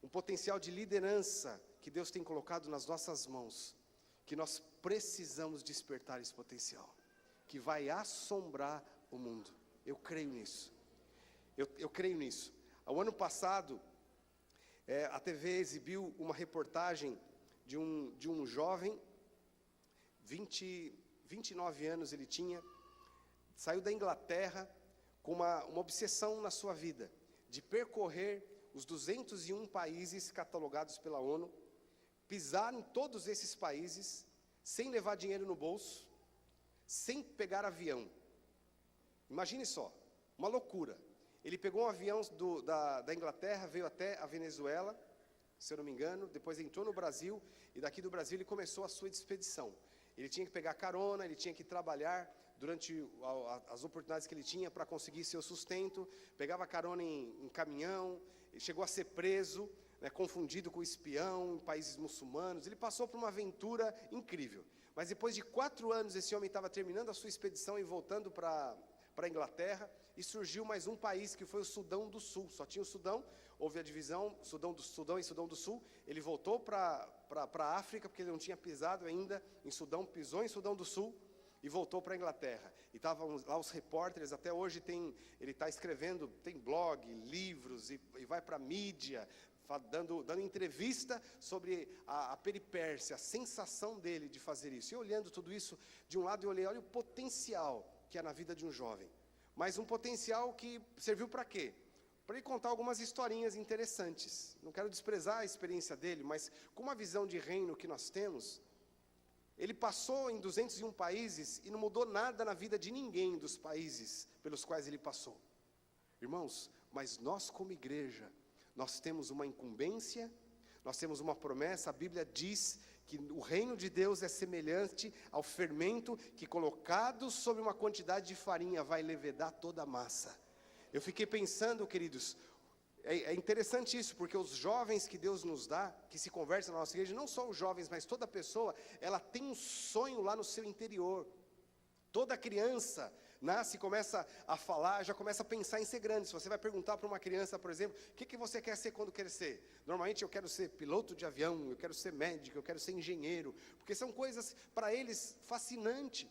[SPEAKER 2] um potencial de liderança que Deus tem colocado nas nossas mãos, que nós precisamos despertar esse potencial, que vai assombrar o mundo. Eu creio nisso. Eu creio nisso. O ano passado, a TV exibiu uma reportagem de um jovem, 29 anos ele tinha, saiu da Inglaterra com uma obsessão na sua vida, de percorrer os 201 países catalogados pela ONU, pisar em todos esses países, sem levar dinheiro no bolso, sem pegar avião. Imagine só, uma loucura. Ele pegou um avião da Inglaterra, veio até a Venezuela, se eu não me engano, depois entrou no Brasil, e daqui do Brasil ele começou a sua expedição. Ele tinha que pegar carona, ele tinha que trabalhar durante as oportunidades que ele tinha para conseguir seu sustento, pegava carona em caminhão, ele chegou a ser preso, confundido com espião em países muçulmanos. Ele passou por uma aventura incrível. Mas depois de 4 anos, esse homem estava terminando a sua expedição e voltando para a Inglaterra, e surgiu mais um país, que foi o Sudão do Sul. Só tinha o Sudão, houve a divisão, Sudão e Sudão do Sul. Ele voltou para a África, porque ele não tinha pisado ainda em Sudão, pisou em Sudão do Sul e voltou para a Inglaterra. E estavam lá os repórteres, até hoje ele está escrevendo, tem blog, livros, e vai para a mídia, dando entrevista sobre a peripécia, a sensação dele de fazer isso. E olhando tudo isso, de um lado eu olhei, olha o potencial que há na vida de um jovem. Mas um potencial que serviu para quê? Para ele contar algumas historinhas interessantes. Não quero desprezar a experiência dele, mas com uma visão de reino que nós temos, ele passou em 201 países e não mudou nada na vida de ninguém dos países pelos quais ele passou. Irmãos, mas nós como igreja, nós temos uma incumbência, nós temos uma promessa. A Bíblia diz que o reino de Deus é semelhante ao fermento que, colocado sobre uma quantidade de farinha, vai levedar toda a massa. Eu fiquei pensando, queridos, é interessante isso, porque os jovens que Deus nos dá, que se convertem na nossa igreja, não só os jovens, mas toda pessoa, ela tem um sonho lá no seu interior. Toda criança nasce, começa a falar, já começa a pensar em ser grande. Se você vai perguntar para uma criança, por exemplo, o que você quer ser quando crescer? Normalmente eu quero ser piloto de avião, eu quero ser médico, eu quero ser engenheiro, porque são coisas para eles fascinantes.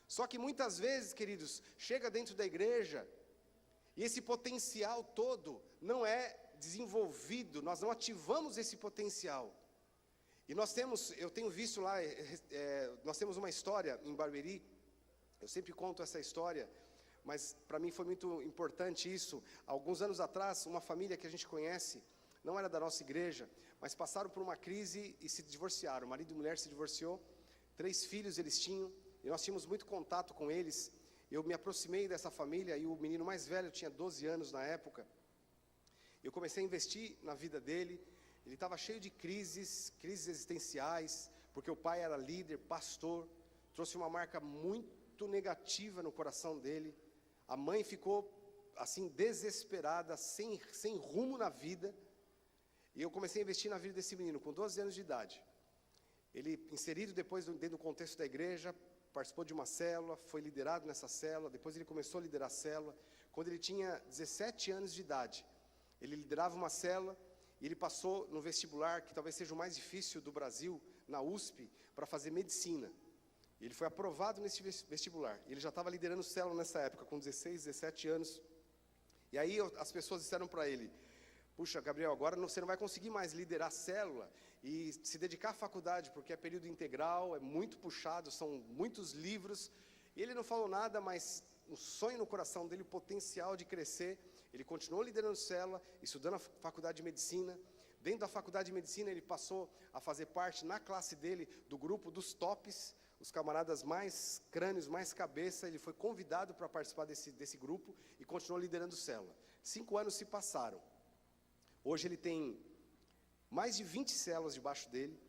[SPEAKER 2] Só que muitas vezes, queridos, chega dentro da igreja e esse potencial todo não é desenvolvido, nós não ativamos esse potencial. E eu tenho visto lá, nós temos uma história em Barueri. Eu sempre conto essa história, mas para mim foi muito importante isso. Alguns anos atrás, uma família que a gente conhece, não era da nossa igreja, mas passaram por uma crise e se divorciaram. O marido e a mulher se divorciou, 3 filhos eles tinham, e nós tínhamos muito contato com eles. Eu me aproximei dessa família, e o menino mais velho tinha 12 anos na época. Eu comecei a investir na vida dele. Ele estava cheio de crises existenciais, porque o pai era líder, pastor, trouxe uma marca muito negativa no coração dele. A mãe ficou assim desesperada, sem rumo na vida. E eu comecei a investir na vida desse menino com 12 anos de idade. Ele, inserido depois dentro do contexto da igreja, participou de uma célula, foi liderado nessa célula, depois ele começou a liderar a célula. Quando ele tinha 17 anos de idade, ele liderava uma célula e ele passou no vestibular, que talvez seja o mais difícil do Brasil, na USP, para fazer medicina. Ele foi aprovado nesse vestibular. Ele já estava liderando célula nessa época, com 16, 17 anos. E aí as pessoas disseram para ele: puxa, Gabriel, agora você não vai conseguir mais liderar a célula e se dedicar à faculdade, porque é período integral, é muito puxado, são muitos livros. E ele não falou nada, mas um sonho no coração dele, o potencial de crescer. Ele continuou liderando célula, estudando a faculdade de medicina. Dentro da faculdade de medicina, ele passou a fazer parte, na classe dele, do grupo dos tops, os camaradas mais crânios, mais cabeça. Ele foi convidado para participar desse grupo e continuou liderando célula. 5 anos se passaram. Hoje ele tem mais de 20 células debaixo dele.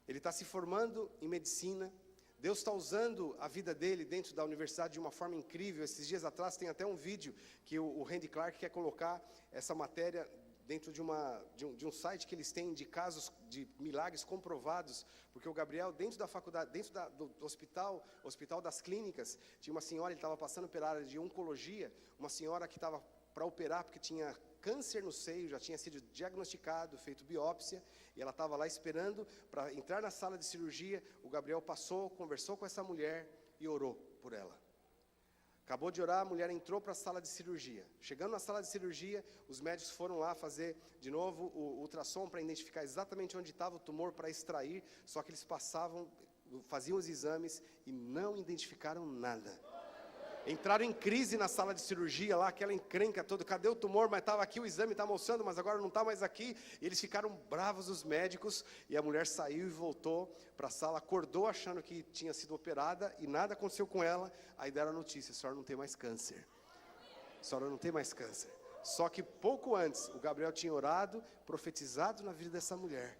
[SPEAKER 2] Ele está se formando em medicina. Deus está usando a vida dele dentro da universidade de uma forma incrível. Esses dias atrás tem até um vídeo que o Randy Clark quer colocar essa matéria dentro de um site que eles têm de casos de milagres comprovados, porque o Gabriel, dentro da faculdade, dentro do hospital das clínicas, tinha uma senhora, ele estava passando pela área de oncologia, uma senhora que estava para operar porque tinha câncer no seio, já tinha sido diagnosticado, feito biópsia, e ela estava lá esperando para entrar na sala de cirurgia. O Gabriel passou, conversou com essa mulher e orou por ela. Acabou de orar, a mulher entrou para a sala de cirurgia. Chegando na sala de cirurgia, os médicos foram lá fazer de novo o ultrassom para identificar exatamente onde estava o tumor para extrair, só que eles faziam os exames e não identificaram nada. Entraram em crise na sala de cirurgia lá, aquela encrenca toda, cadê o tumor? Mas estava aqui, o exame está mostrando, mas agora não está mais aqui. E eles ficaram bravos, os médicos, e a mulher saiu e voltou para a sala, acordou achando que tinha sido operada, e nada aconteceu com ela. Aí deram a notícia: a senhora não tem mais câncer. A senhora não tem mais câncer. Só que pouco antes, o Gabriel tinha orado, profetizado na vida dessa mulher.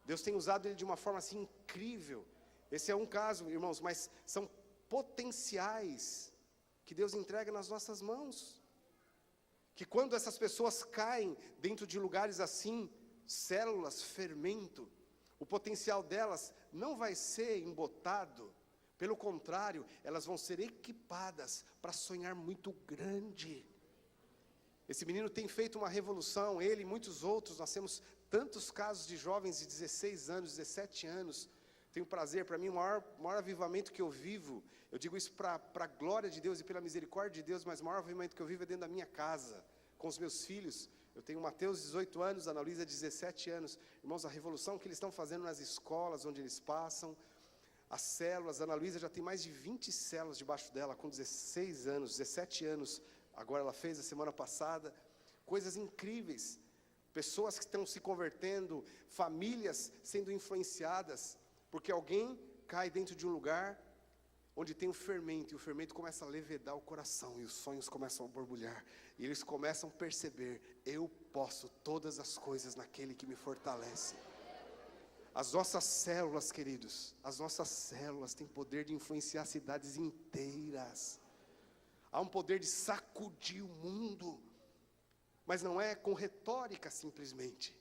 [SPEAKER 2] Deus tem usado ele de uma forma assim incrível. Esse é um caso, irmãos, mas são potenciais que Deus entrega nas nossas mãos, que quando essas pessoas caem dentro de lugares assim, células, fermento, o potencial delas não vai ser embotado, pelo contrário, elas vão ser equipadas para sonhar muito grande. Esse menino tem feito uma revolução, ele e muitos outros. Nós temos tantos casos de jovens de 16 anos, 17 anos, tenho prazer, para mim, o maior avivamento que eu vivo, eu digo isso para a glória de Deus e pela misericórdia de Deus, mas o maior avivamento que eu vivo é dentro da minha casa, com os meus filhos. Eu tenho o Mateus, 18 anos, a Ana Luísa, 17 anos. Irmãos, a revolução que eles estão fazendo nas escolas onde eles passam, as células. A Ana Luísa já tem mais de 20 células debaixo dela, com 16 anos, 17 anos, agora ela fez a semana passada. Coisas incríveis, pessoas que estão se convertendo, famílias sendo influenciadas, porque alguém cai dentro de um lugar onde tem um fermento, e o fermento começa a levedar o coração, e os sonhos começam a borbulhar, e eles começam a perceber: eu posso todas as coisas naquele que me fortalece. As nossas células, queridos, as nossas células têm poder de influenciar cidades inteiras. Há um poder de sacudir o mundo, mas não é com retórica simplesmente.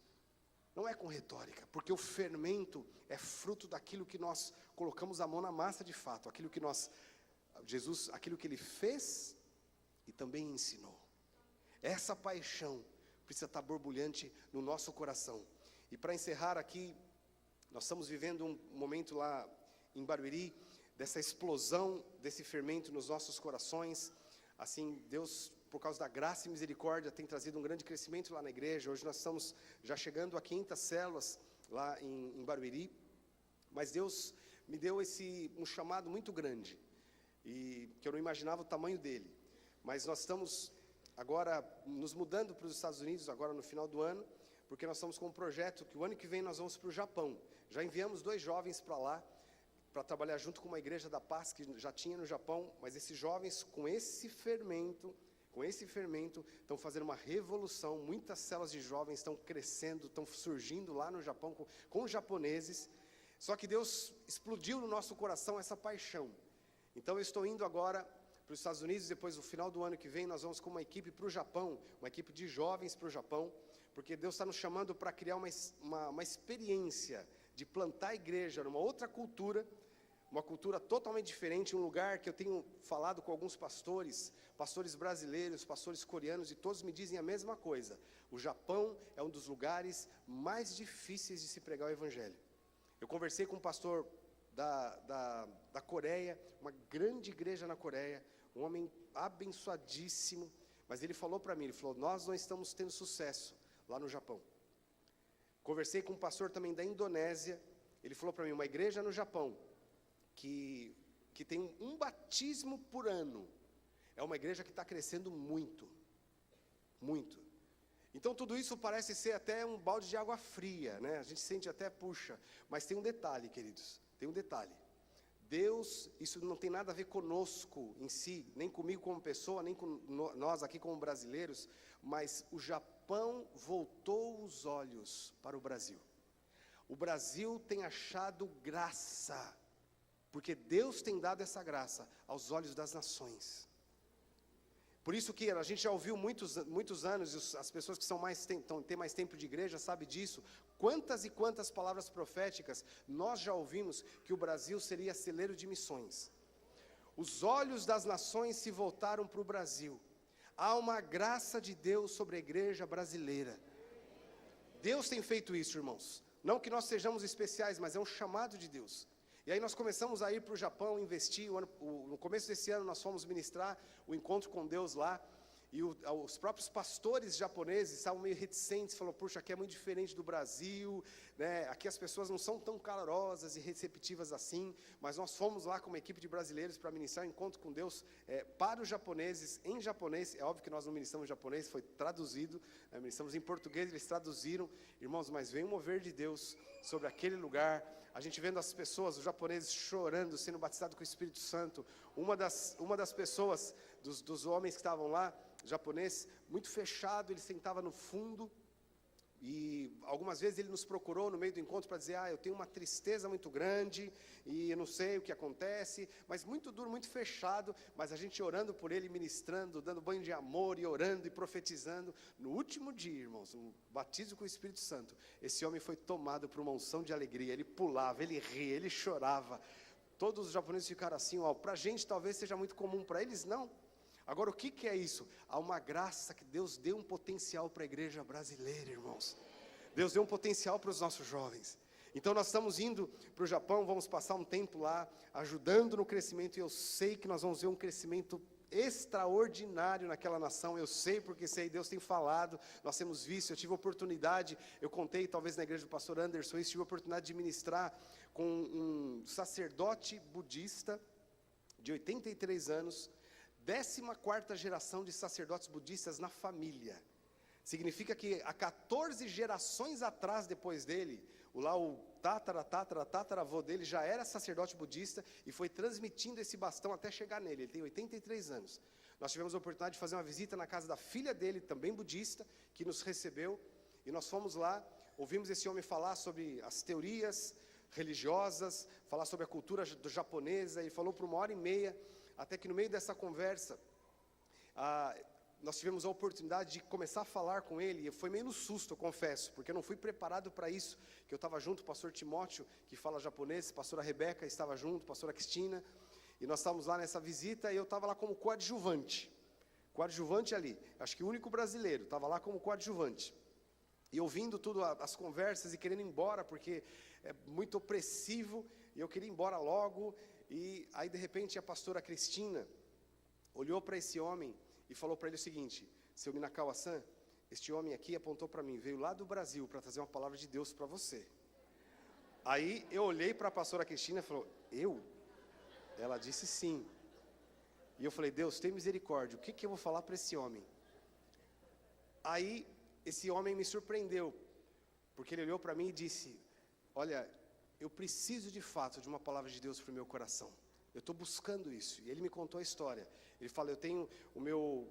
[SPEAKER 2] Não é com retórica, porque o fermento é fruto daquilo que nós colocamos a mão na massa de fato, aquilo que Jesus, aquilo que Ele fez e também ensinou. Essa paixão precisa estar borbulhante no nosso coração. E para encerrar aqui, nós estamos vivendo um momento lá em Barueri, dessa explosão desse fermento nos nossos corações. Assim, Deus, por causa da graça e misericórdia, tem trazido um grande crescimento lá na igreja. Hoje nós estamos já chegando a 500 células lá em Barueri. Mas Deus me deu um chamado muito grande, e que eu não imaginava o tamanho dele. Mas nós estamos agora nos mudando para os Estados Unidos, agora no final do ano, porque nós estamos com um projeto que o ano que vem nós vamos para o Japão. Já enviamos 2 jovens para lá, para trabalhar junto com uma igreja da paz que já tinha no Japão, mas esses jovens com esse fermento, estão fazendo uma revolução. Muitas células de jovens estão crescendo, estão surgindo lá no Japão com os japoneses. Só que Deus explodiu no nosso coração essa paixão. Então eu estou indo agora para os Estados Unidos. Depois, no final do ano que vem, nós vamos com uma equipe para o Japão, uma equipe de jovens para o Japão, porque Deus está nos chamando para criar uma experiência de plantar a igreja numa outra cultura, uma cultura totalmente diferente, um lugar que eu tenho falado com alguns pastores brasileiros, pastores coreanos, e todos me dizem a mesma coisa: o Japão é um dos lugares mais difíceis de se pregar o evangelho. Eu conversei com um pastor da Coreia, uma grande igreja na Coreia, um homem abençoadíssimo, mas ele falou para mim, ele falou: nós não estamos tendo sucesso lá no Japão. Conversei com um pastor também da Indonésia, ele falou para mim: uma igreja no Japão, que tem um batismo por ano, é uma igreja que está crescendo muito, muito. Então tudo isso parece ser até um balde de água fria, né? A gente sente até, puxa, mas tem um detalhe, queridos, tem um detalhe. Deus, isso não tem nada a ver conosco em si, nem comigo como pessoa, nem com nós aqui como brasileiros, mas o Japão voltou os olhos para o Brasil. O Brasil tem achado graça, porque Deus tem dado essa graça aos olhos das nações. Por isso que a gente já ouviu muitos anos, e as pessoas que têm mais tempo de igreja sabem disso, quantas e quantas palavras proféticas nós já ouvimos que o Brasil seria celeiro de missões. Os olhos das nações se voltaram para o Brasil. Há uma graça de Deus sobre a igreja brasileira. Deus tem feito isso, irmãos. Não que nós sejamos especiais, mas é um chamado de Deus. E aí nós começamos a ir para o Japão, investir. No começo desse ano nós fomos ministrar o encontro com Deus lá. E os próprios pastores japoneses estavam meio reticentes, falaram: puxa, aqui é muito diferente do Brasil, né? Aqui as pessoas não são tão calorosas e receptivas assim. Mas nós fomos lá com uma equipe de brasileiros para ministrar o encontro com Deus para os japoneses, em japonês. É óbvio que nós não ministramos em japonês, foi traduzido, ministramos em português, eles traduziram. Irmãos, mas veio um mover de Deus sobre aquele lugar. A gente vendo as pessoas, os japoneses chorando, sendo batizados com o Espírito Santo. Uma das pessoas, dos homens que estavam lá, japonês, muito fechado, ele sentava no fundo. E algumas vezes ele nos procurou no meio do encontro para dizer: eu tenho uma tristeza muito grande, e eu não sei o que acontece, mas muito duro, muito fechado, mas a gente orando por ele, ministrando, dando banho de amor, e orando e profetizando. No último dia, irmãos, um batismo com o Espírito Santo, esse homem foi tomado por uma unção de alegria, ele pulava, ele ria, ele chorava. Todos os japoneses ficaram assim, para a gente talvez seja muito comum, para eles não. Agora, o que é isso? Há uma graça que Deus deu um potencial para a igreja brasileira, irmãos. Deus deu um potencial para os nossos jovens. Então nós estamos indo para o Japão, vamos passar um tempo lá, ajudando no crescimento, e eu sei que nós vamos ver um crescimento extraordinário naquela nação. Eu sei, porque sei, Deus tem falado, nós temos visto. Eu tive a oportunidade, eu contei talvez na igreja do pastor Anderson, eu tive a oportunidade de ministrar com um sacerdote budista, de 83 anos, 14ª geração de sacerdotes budistas na família. Significa que há 14 gerações atrás, depois dele, o tataravô dele já era sacerdote budista e foi transmitindo esse bastão até chegar nele. Ele tem 83 anos. Nós tivemos a oportunidade de fazer uma visita na casa da filha dele, também budista, que nos recebeu. E nós fomos lá, ouvimos esse homem falar sobre as teorias religiosas, falar sobre a cultura japonesa. Ele falou por 1h30, até que no meio dessa conversa, nós tivemos a oportunidade de começar a falar com ele. E foi meio no susto, eu confesso, porque eu não fui preparado para isso, que eu estava junto, o pastor Timóteo, que fala japonês, a pastora Rebeca estava junto, a pastora Cristina, e nós estávamos lá nessa visita, e eu estava lá como coadjuvante ali, acho que o único brasileiro, estava lá como coadjuvante, e ouvindo tudo, as conversas, e querendo ir embora, porque é muito opressivo, e eu queria ir embora logo. E aí de repente a pastora Cristina olhou para esse homem e falou para ele o seguinte: seu Minakawa-san, este homem aqui apontou para mim, veio lá do Brasil para trazer uma palavra de Deus para você. Aí eu olhei para a pastora Cristina e falou: eu? Ela disse sim. E eu falei: Deus, tem misericórdia, o que eu vou falar para esse homem? Aí esse homem me surpreendeu, porque ele olhou para mim e disse: olha, eu preciso de fato de uma palavra de Deus para o meu coração. Eu estou buscando isso. E ele me contou a história. Ele fala, eu tenho o meu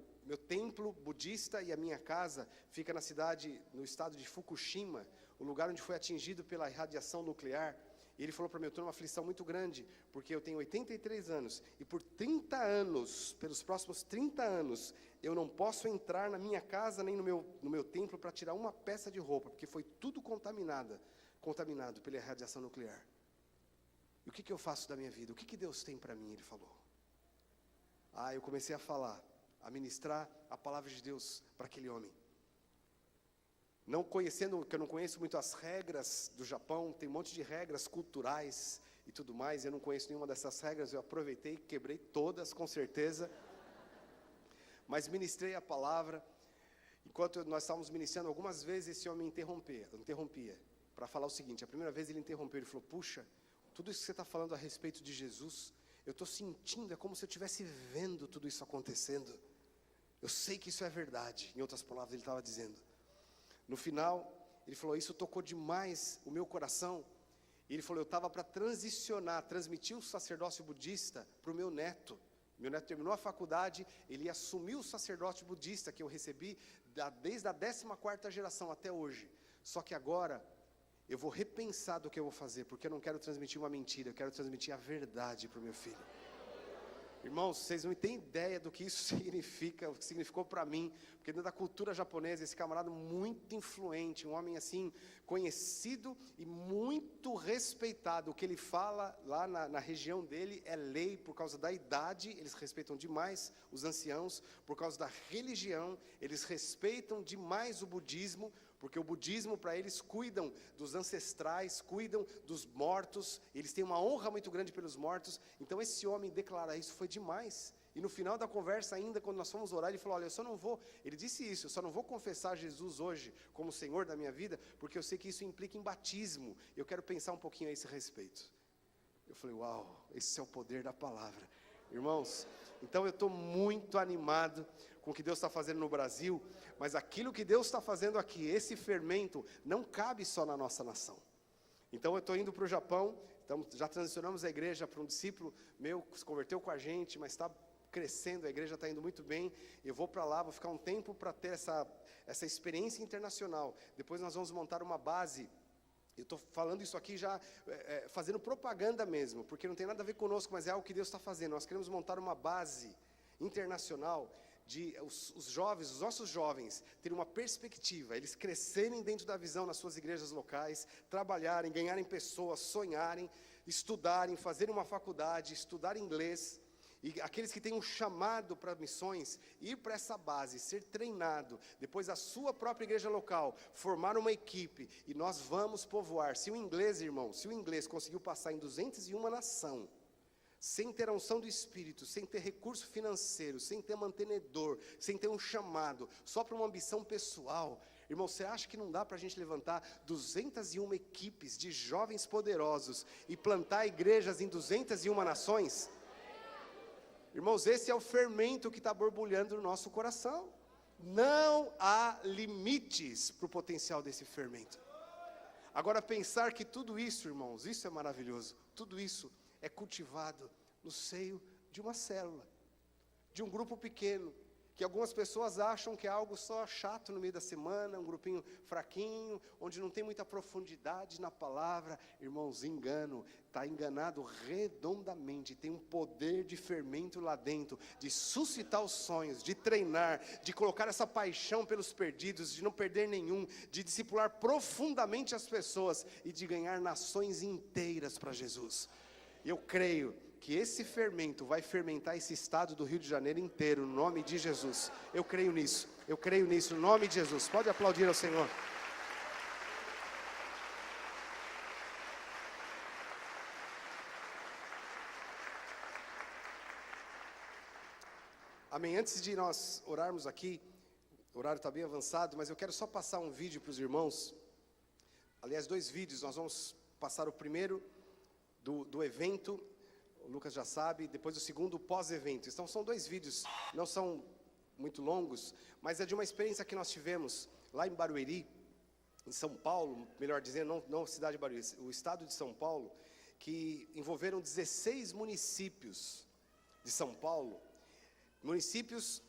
[SPEAKER 2] templo budista e a minha casa fica na cidade, no estado de Fukushima, o lugar onde foi atingido pela radiação nuclear. E ele falou para mim, eu estou numa aflição muito grande, porque eu tenho 83 anos, e por 30 anos, pelos próximos 30 anos, eu não posso entrar na minha casa, nem no meu templo, para tirar uma peça de roupa, porque foi tudo contaminado pela radiação nuclear. E o que eu faço da minha vida? O que Deus tem para mim? Ele falou. Eu comecei a falar, a ministrar a palavra de Deus para aquele homem. Não conhecendo, que eu não conheço muito as regras do Japão, tem um monte de regras culturais e tudo mais, eu não conheço nenhuma dessas regras, eu aproveitei, quebrei todas, com certeza. Mas ministrei a palavra, enquanto nós estávamos ministrando, algumas vezes esse homem interrompia, para falar o seguinte, a primeira vez ele interrompeu, ele falou, puxa, tudo isso que você está falando a respeito de Jesus, eu estou sentindo, é como se eu estivesse vendo tudo isso acontecendo. Eu sei que isso é verdade, em outras palavras ele estava dizendo. No final, ele falou, isso tocou demais o meu coração. E ele falou, eu estava para transmitir o sacerdócio budista para o meu neto. Meu neto terminou a faculdade, ele assumiu o sacerdócio budista que eu recebi desde a 14ª geração até hoje. Só que agora, eu vou repensar do que eu vou fazer, porque eu não quero transmitir uma mentira, eu quero transmitir a verdade para o meu filho. Irmãos, vocês não têm ideia do que isso significa, o que significou para mim, porque dentro da cultura japonesa, esse camarada muito influente, um homem assim, conhecido e muito respeitado, o que ele fala lá na região dele é lei por causa da idade, eles respeitam demais os anciãos, por causa da religião, eles respeitam demais o budismo, porque o budismo para eles cuidam dos ancestrais, cuidam dos mortos, eles têm uma honra muito grande pelos mortos, então esse homem declarar isso foi demais, e no final da conversa ainda, quando nós fomos orar, ele falou, olha, ele disse isso, eu só não vou confessar Jesus hoje como Senhor da minha vida, porque eu sei que isso implica em batismo, eu quero pensar um pouquinho a esse respeito. Eu falei, uau, esse é o poder da palavra. Irmãos, então eu estou muito animado com o que Deus está fazendo no Brasil, mas aquilo que Deus está fazendo aqui, esse fermento, não cabe só na nossa nação. Então eu estou indo para o Japão, já transicionamos a igreja para um discípulo meu, que se converteu com a gente, mas está crescendo, a igreja está indo muito bem, eu vou para lá, vou ficar um tempo para ter essa experiência internacional, depois nós vamos montar uma base. Eu estou falando isso aqui já, fazendo propaganda mesmo, porque não tem nada a ver conosco, mas é algo que Deus está fazendo. Nós queremos montar uma base internacional, de os jovens, os nossos jovens, terem uma perspectiva, eles crescerem dentro da visão nas suas igrejas locais, trabalharem, ganharem pessoas, sonharem, estudarem, fazerem uma faculdade, estudar inglês. E aqueles que têm um chamado para missões, ir para essa base, ser treinado, depois a sua própria igreja local, formar uma equipe, e nós vamos povoar. Se o inglês, irmão, conseguiu passar em 201 nação, sem ter a unção do Espírito, sem ter recurso financeiro, sem ter mantenedor, sem ter um chamado, só para uma ambição pessoal, irmão, você acha que não dá para a gente levantar 201 equipes de jovens poderosos e plantar igrejas em 201 nações? Irmãos, esse é o fermento que está borbulhando no nosso coração. Não há limites para o potencial desse fermento. Agora, pensar que tudo isso, irmãos, isso é maravilhoso. Tudo isso é cultivado no seio de uma célula, de um grupo pequeno, que algumas pessoas acham que é algo só chato no meio da semana, um grupinho fraquinho, onde não tem muita profundidade na palavra. Irmãos, engano, está enganado redondamente, tem um poder de fermento lá dentro, de suscitar os sonhos, de treinar, de colocar essa paixão pelos perdidos, de não perder nenhum, de discipular profundamente as pessoas e de ganhar nações inteiras para Jesus. Eu creio que esse fermento vai fermentar esse estado do Rio de Janeiro inteiro, no nome de Jesus. Eu creio nisso, no nome de Jesus. Pode aplaudir ao Senhor. Amém. Antes de nós orarmos aqui, o horário está bem avançado, mas eu quero só passar um vídeo para os irmãos. Aliás, 2 vídeos, nós vamos passar o primeiro do evento, o Lucas já sabe, depois o segundo pós-evento. Então são 2 vídeos, não são muito longos, mas é de uma experiência que nós tivemos lá em Barueri. em São Paulo, melhor dizendo, não a cidade de Barueri, o estado de São Paulo, que envolveram 16 municípios de São Paulo, municípios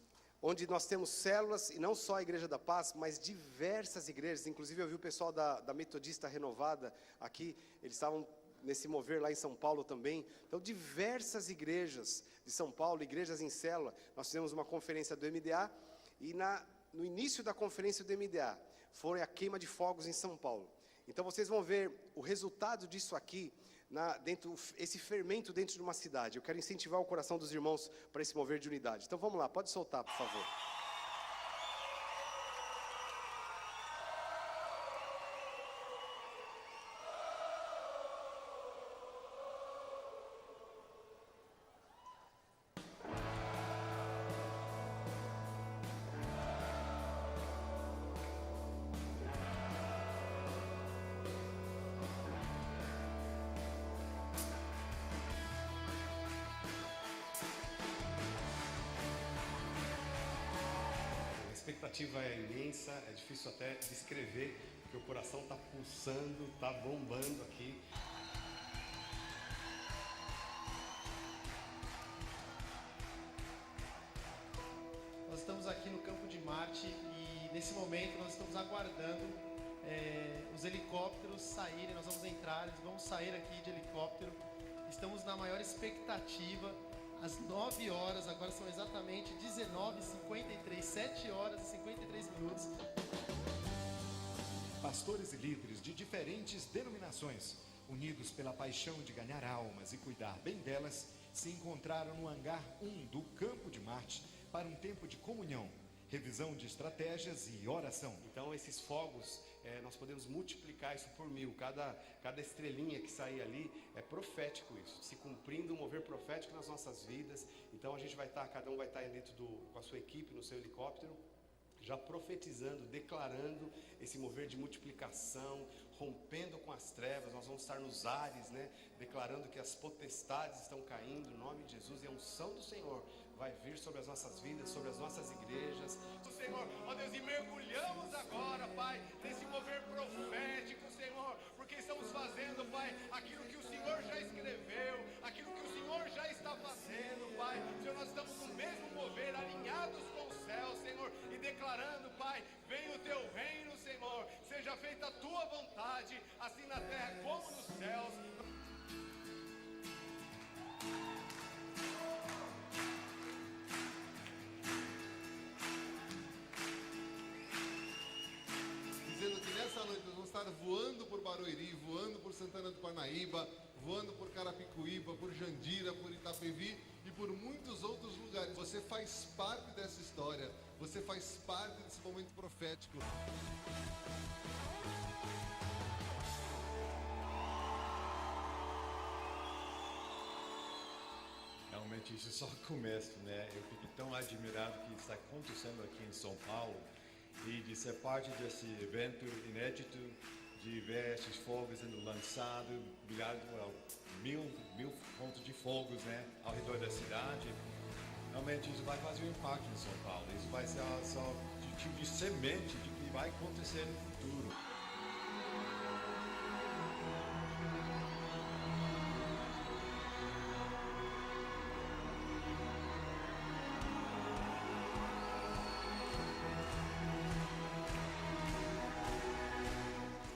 [SPEAKER 2] onde nós temos células, e não só a Igreja da Paz, mas diversas igrejas. Inclusive eu vi o pessoal da Metodista Renovada aqui, eles estavam nesse mover lá em São Paulo também. Então, diversas igrejas de São Paulo, igrejas em célula. Nós fizemos uma conferência do MDA, e no início da conferência do MDA, foi a queima de fogos em São Paulo. Então, vocês vão ver o resultado disso aqui, esse fermento dentro de uma cidade. Eu quero incentivar o coração dos irmãos para esse mover de unidade. Então, vamos lá, pode soltar, por favor.
[SPEAKER 3] A expectativa é imensa, é difícil até descrever, porque o coração está pulsando, está bombando aqui.
[SPEAKER 4] Nós estamos aqui no Campo de Marte e nesse momento nós estamos aguardando os helicópteros saírem. Nós vamos entrar, eles vão sair aqui de helicóptero. Estamos na maior expectativa. Às 9 horas, agora são exatamente 19h53, 7 horas e 53 minutos.
[SPEAKER 5] Pastores e líderes de diferentes denominações, unidos pela paixão de ganhar almas e cuidar bem delas, se encontraram no hangar 1 do Campo de Marte para um tempo de comunhão, revisão de estratégias e oração.
[SPEAKER 3] Então, esses fogos, nós podemos multiplicar isso por 1000. Cada estrelinha que sair ali é profético isso, se cumprindo um mover profético nas nossas vidas. Então, a gente vai estar, cada um vai estar dentro com a sua equipe, no seu helicóptero, já profetizando, declarando esse mover de multiplicação, rompendo com as trevas. Nós vamos estar nos ares, né, declarando que as potestades estão caindo, em nome de Jesus, e a unção do Senhor vai vir sobre as nossas vidas, sobre as nossas igrejas.
[SPEAKER 6] Senhor, ó Deus, e mergulhamos agora, Pai, nesse mover profético, Senhor, porque estamos fazendo, Pai, aquilo que o Senhor já escreveu, aquilo que o Senhor já está fazendo, Pai. Senhor, nós estamos no mesmo mover, alinhados com o céu, Senhor, e declarando, Pai, venha o teu reino, Senhor, seja feita a tua vontade, assim na terra como nos céus.
[SPEAKER 7] Dizendo que nessa noite nós vamos estar voando por Barueri, voando por Santana do Parnaíba, voando por Carapicuíba, por Jandira, por Itapevi e por muitos outros lugares. Você faz parte dessa história, você faz parte desse momento profético.
[SPEAKER 8] Realmente isso é só o começo, né? Eu fico tão admirado que está acontecendo aqui em São Paulo e de ser parte desse evento inédito, de ver esses fogos sendo lançados, mil pontos de fogos, né, ao redor da cidade. Realmente isso vai fazer um impacto em São Paulo. Isso vai ser só de tipo de semente de que vai acontecer no futuro.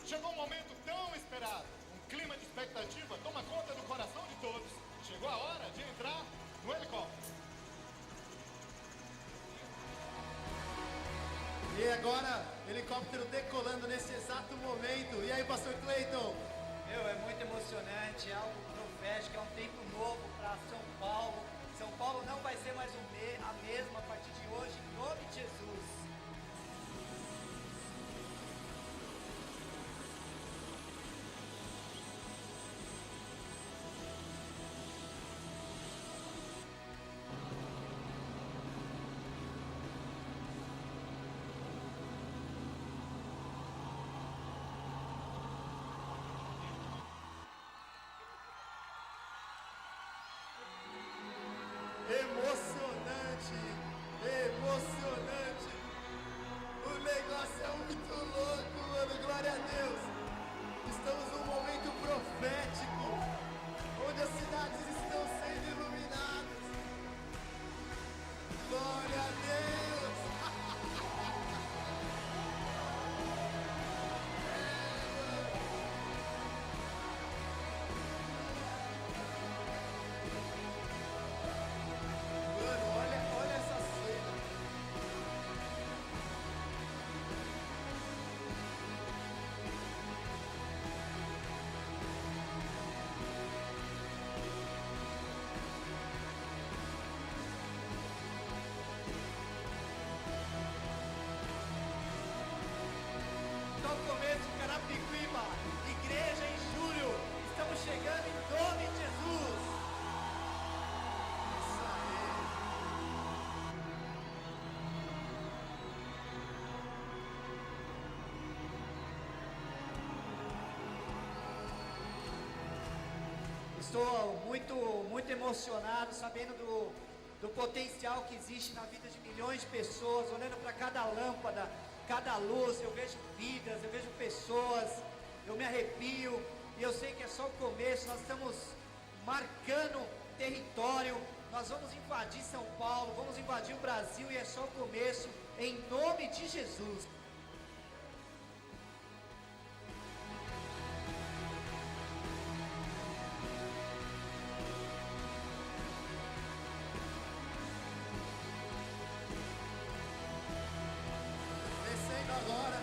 [SPEAKER 6] Chegou um momento tão esperado, um clima de expectativa toma conta do coração de todos. Chegou a hora de entrar no helicóptero.
[SPEAKER 4] E agora, helicóptero decolando nesse exato momento. E aí, pastor Cleiton?
[SPEAKER 9] É muito emocionante, é algo profético, é um tempo novo para São Paulo. São Paulo não vai ser mais a mesma a partir de hoje, em nome de Jesus.
[SPEAKER 4] Emocionante!
[SPEAKER 9] Carapicuíba, igreja em julho, estamos chegando em nome de Jesus.
[SPEAKER 4] Isso aí.
[SPEAKER 9] Estou muito emocionado, sabendo do potencial que existe na vida de milhões de pessoas, olhando para cada lâmpada, cada luz, eu vejo vidas, eu vejo pessoas, eu me arrepio, e eu sei que é só o começo. Nós estamos marcando território, nós vamos invadir São Paulo, vamos invadir o Brasil, e é só o começo, em nome de Jesus.
[SPEAKER 4] Descendo agora,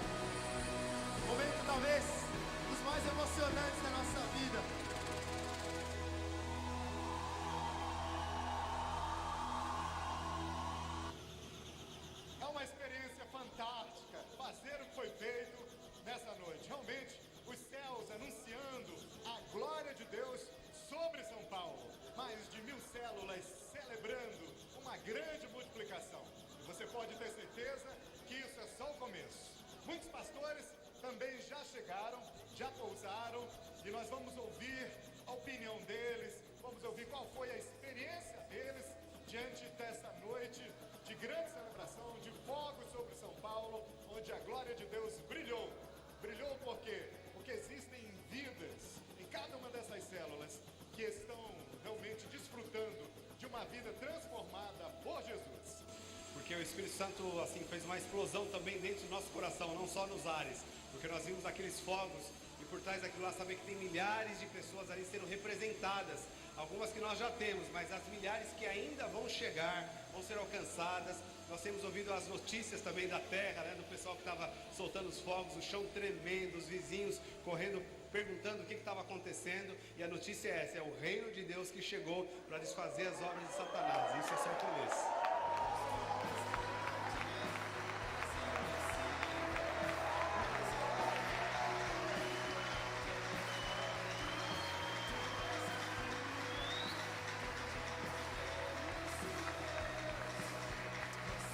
[SPEAKER 4] momento talvez dos mais emocionantes da nossa vida.
[SPEAKER 6] É uma experiência fantástica fazer o que foi feito nessa noite. Realmente, os céus anunciando a glória de Deus sobre São Paulo. Mais de 1000 células celebrando uma grande multiplicação. E você pode ter certeza que isso é só o começo. Muitos pastores também já chegaram, já pousaram, e nós vamos ouvir a opinião deles, vamos ouvir qual foi a experiência deles diante dessa noite de grande celebração, de fogos sobre São Paulo, onde a glória de Deus brilhou. Brilhou por quê? Porque existem vidas em cada uma dessas células que estão realmente desfrutando de uma vida transformada por Jesus. Porque o Espírito Santo assim fez uma explosão também dentro do nosso coração, não só nos ares, porque nós vimos aqueles fogos e por trás daquilo lá saber que tem milhares de pessoas ali sendo representadas, algumas que nós já temos, mas as milhares que ainda vão chegar, vão ser alcançadas. Nós temos ouvido as notícias também da terra, né, do pessoal que estava soltando os fogos, o chão tremendo, os vizinhos correndo, perguntando o que estava acontecendo, e a notícia é essa: é o reino de Deus que chegou para desfazer as obras de Satanás. Isso é só o começo.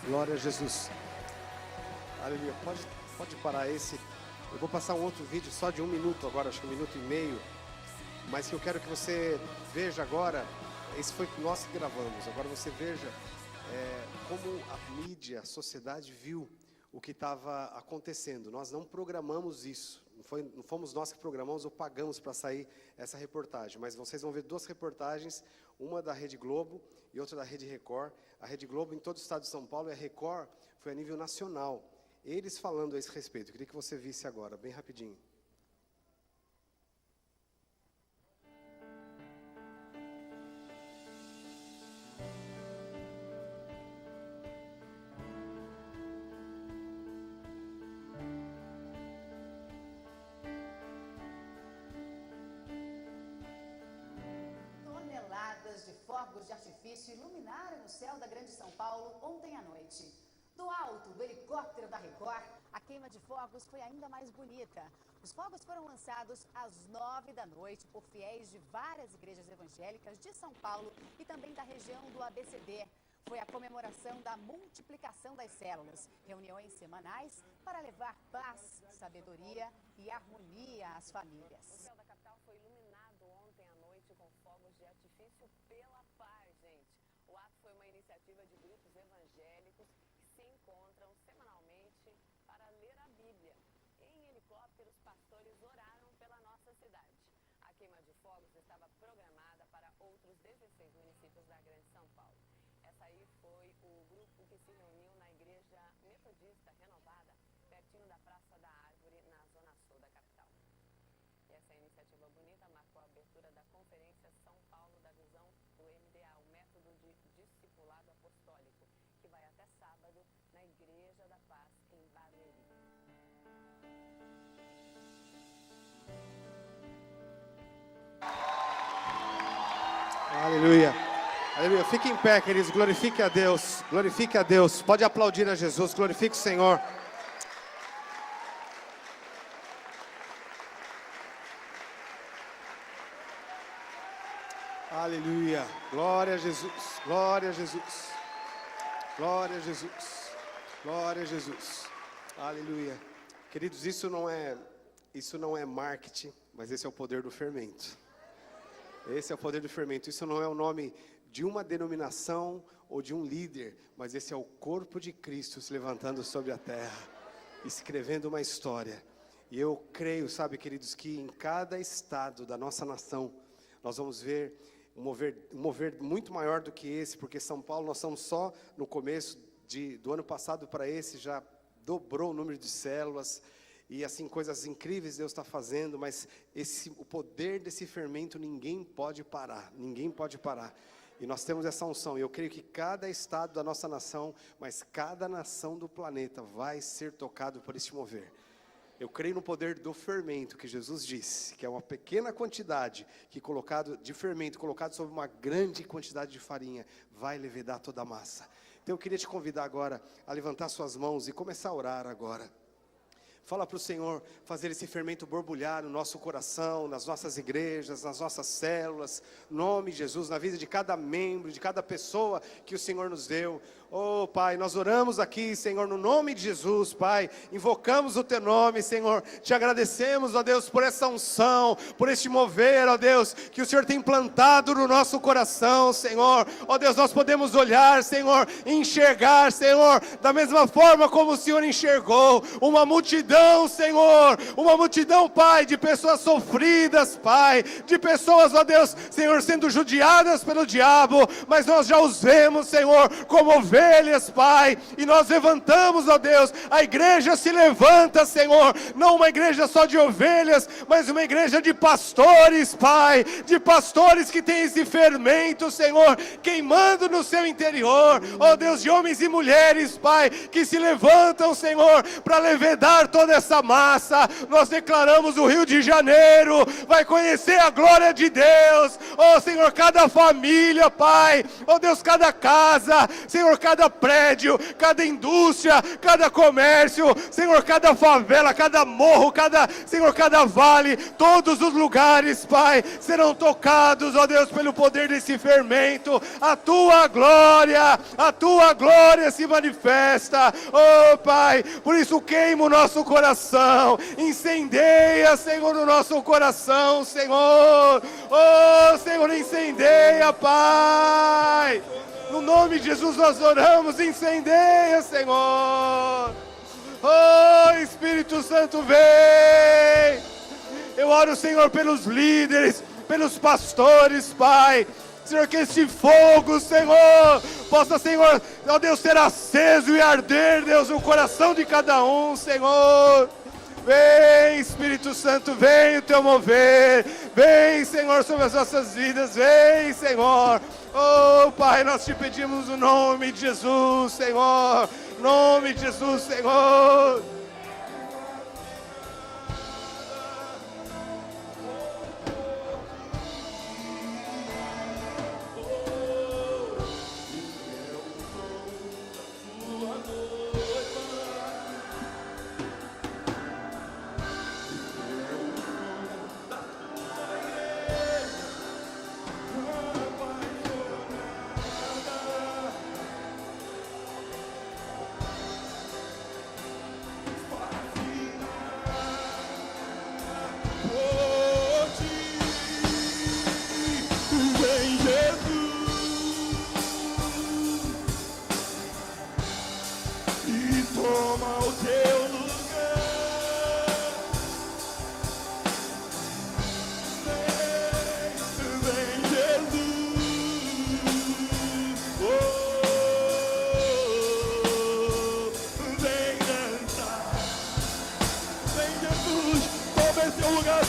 [SPEAKER 2] Glória a Jesus. Aleluia. Pode parar esse. Eu vou passar um outro vídeo só de 1 minuto agora, acho que 1 minuto e meio. Mas que eu quero que você veja agora. Esse foi que nós que gravamos. Agora você veja como a mídia, a sociedade viu o que estava acontecendo. Nós não programamos isso. Não fomos nós que programamos ou pagamos para sair essa reportagem. Mas vocês vão ver 2 reportagens, uma da Rede Globo e outra da Rede Record. A Rede Globo em todo o estado de São Paulo, e a Record foi a nível nacional. Eles falando a esse respeito. Eu queria que você visse agora, bem rapidinho.
[SPEAKER 10] Toneladas de fogos de artifício iluminaram o céu da Grande São Paulo ontem à noite. Do alto do helicóptero da Record, a queima de fogos foi ainda mais bonita. Os fogos foram lançados às 9 da noite por fiéis de várias igrejas evangélicas de São Paulo e também da região do ABCD. Foi a comemoração da multiplicação das células, reuniões semanais para levar paz, sabedoria e harmonia às famílias.
[SPEAKER 11] O céu da capital foi iluminado ontem à noite com fogos de artifício pela paz, gente. O ato foi uma iniciativa de grupos evangélicos que se encontram semanalmente para ler a Bíblia. Em helicópteros, pastores oraram pela nossa cidade. A queima de fogos estava programada para outros 16 municípios da Grande São Paulo. Essa aí foi o grupo que se reuniu na Igreja Metodista Renovada, pertinho da Praça da Árvore, na zona sul da capital. E essa iniciativa bonita marcou a abertura da Conferência São Paulo da Visão do MDA, o método de discipulado apostólico, que vai até sábado na Igreja da Paz, em Barueri.
[SPEAKER 2] Aleluia. Aleluia. Fique em pé, queridos. Glorifique a Deus. Glorifique a Deus. Pode aplaudir a Jesus. Glorifique o Senhor. Aleluia. Glória a Jesus. Glória a Jesus. Glória a Jesus. Glória a Jesus. Aleluia. Queridos, isso não é marketing, mas esse é o poder do fermento. Esse é o poder do fermento. Isso não é o nome de uma denominação ou de um líder, mas esse é o corpo de Cristo se levantando sobre a terra, escrevendo uma história. E eu creio, sabe, queridos, que em cada estado da nossa nação, nós vamos ver um mover muito maior do que esse, porque São Paulo, nós estamos só no começo do ano passado para esse, já dobrou o número de células, e assim, coisas incríveis Deus está fazendo, mas o poder desse fermento ninguém pode parar, e nós temos essa unção, e eu creio que cada estado da nossa nação, mas cada nação do planeta vai ser tocado por esse mover. Eu creio no poder do fermento, que Jesus disse, que é uma pequena quantidade de fermento colocado sobre uma grande quantidade de farinha, vai levedar toda a massa. Então eu queria te convidar agora a levantar suas mãos e começar a orar agora. Fala para o Senhor fazer esse fermento borbulhar no nosso coração, nas nossas igrejas, nas nossas células, em nome de Jesus, na vida de cada membro, de cada pessoa que o Senhor nos deu. Oh Pai, nós oramos aqui, Senhor, no nome de Jesus, Pai, invocamos o Teu nome, Senhor, te agradecemos, ó Deus, por essa unção, por este mover, ó Deus, que o Senhor tem plantado no nosso coração, Senhor. Ó Deus, nós podemos olhar, Senhor, e enxergar, Senhor, da mesma forma como o Senhor enxergou, uma multidão, Senhor, uma multidão, Pai, de pessoas sofridas, Pai, de pessoas, ó Deus, Senhor, sendo judiadas pelo diabo, mas nós já os vemos, Senhor, como ovelhas, Pai, e nós levantamos, ó Deus, a igreja se levanta, Senhor, não uma igreja só de ovelhas, mas uma igreja de pastores, Pai, de pastores que tem esse fermento, Senhor, queimando no seu interior, ó Deus, de homens e mulheres, Pai, que se levantam, Senhor, para levedar toda essa massa. Nós declaramos o Rio de Janeiro vai conhecer a glória de Deus, ó Senhor, cada família, Pai, ó Deus, cada casa, Senhor, cada prédio, cada indústria, cada comércio, Senhor, cada favela, cada morro, Senhor, cada vale, todos os lugares, Pai, serão tocados, ó Deus, pelo poder desse fermento. A Tua glória se manifesta, ó Pai, por isso queima o nosso coração, incendeia, Senhor, o nosso coração, Senhor, ó Senhor, incendeia, Pai. No nome de Jesus nós oramos, incendeia, Senhor. Oh, Espírito Santo, vem. Eu oro, Senhor, pelos líderes, pelos pastores, Pai. Senhor, que esse fogo, Senhor, possa, Senhor, ó Deus, ser aceso e arder, Deus, no coração de cada um, Senhor. Vem, Espírito Santo, vem o Teu mover. Vem, Senhor, sobre as nossas vidas. Vem, Senhor. Oh, Pai, nós te pedimos o nome de Jesus, Senhor. Nome de Jesus, Senhor.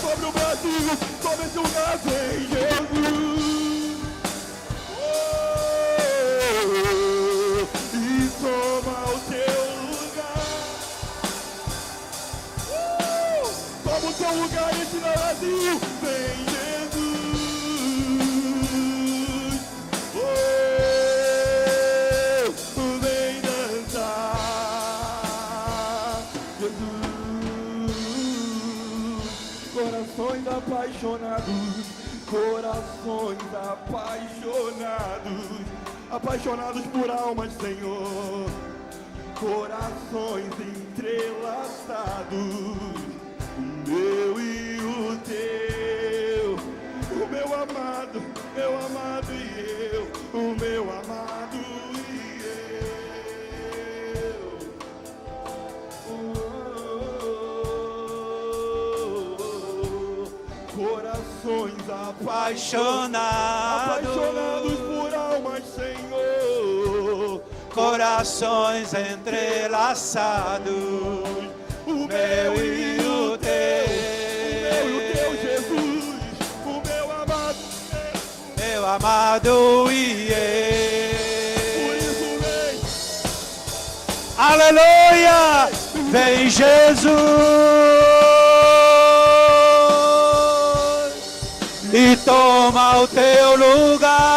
[SPEAKER 12] Sobre o Brasil, sobre esse lugar, vem Jesus. E toma o teu lugar. Toma o teu lugar esse Brasil, vem Jesus. Vem dançar, Jesus. Corações apaixonados, Corações apaixonados, apaixonados por almas, Senhor. Corações entrelaçados, o meu e o teu. O meu amado e eu. O meu amado e eu. Corações apaixonados por almas, Senhor.
[SPEAKER 13] Corações entrelaçados,
[SPEAKER 12] o meu e o teu. O meu e o teu, Jesus. O
[SPEAKER 13] meu amado e eu.
[SPEAKER 12] Por isso vem.
[SPEAKER 13] Aleluia! Vem Jesus e toma o teu lugar.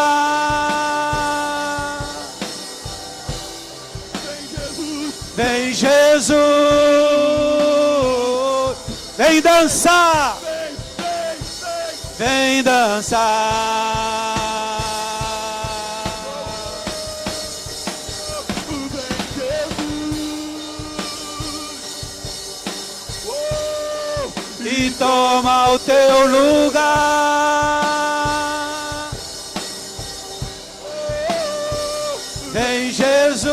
[SPEAKER 13] Vem Jesus, vem dançar, vem dançar. E toma o teu lugar. Vem Jesus,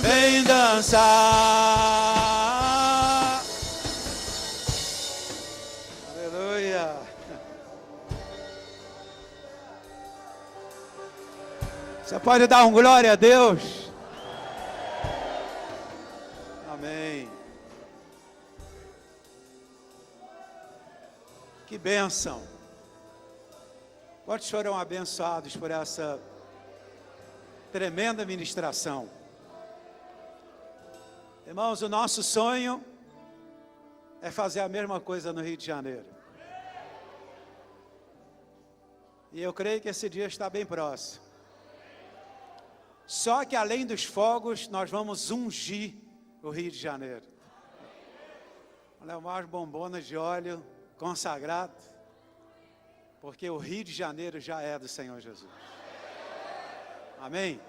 [SPEAKER 13] vem dançar. Aleluia. Você pode dar um glória a Deus? Amém. Que bênção. Quantos foram abençoados por essa tremenda ministração? Irmãos, o nosso sonho é fazer a mesma coisa no Rio de Janeiro. E eu creio que esse dia está bem próximo. Só que além dos fogos, nós vamos ungir o Rio de Janeiro. Vamos levar umas bombonas de óleo consagrado, porque o Rio de Janeiro já é do Senhor Jesus. Amém?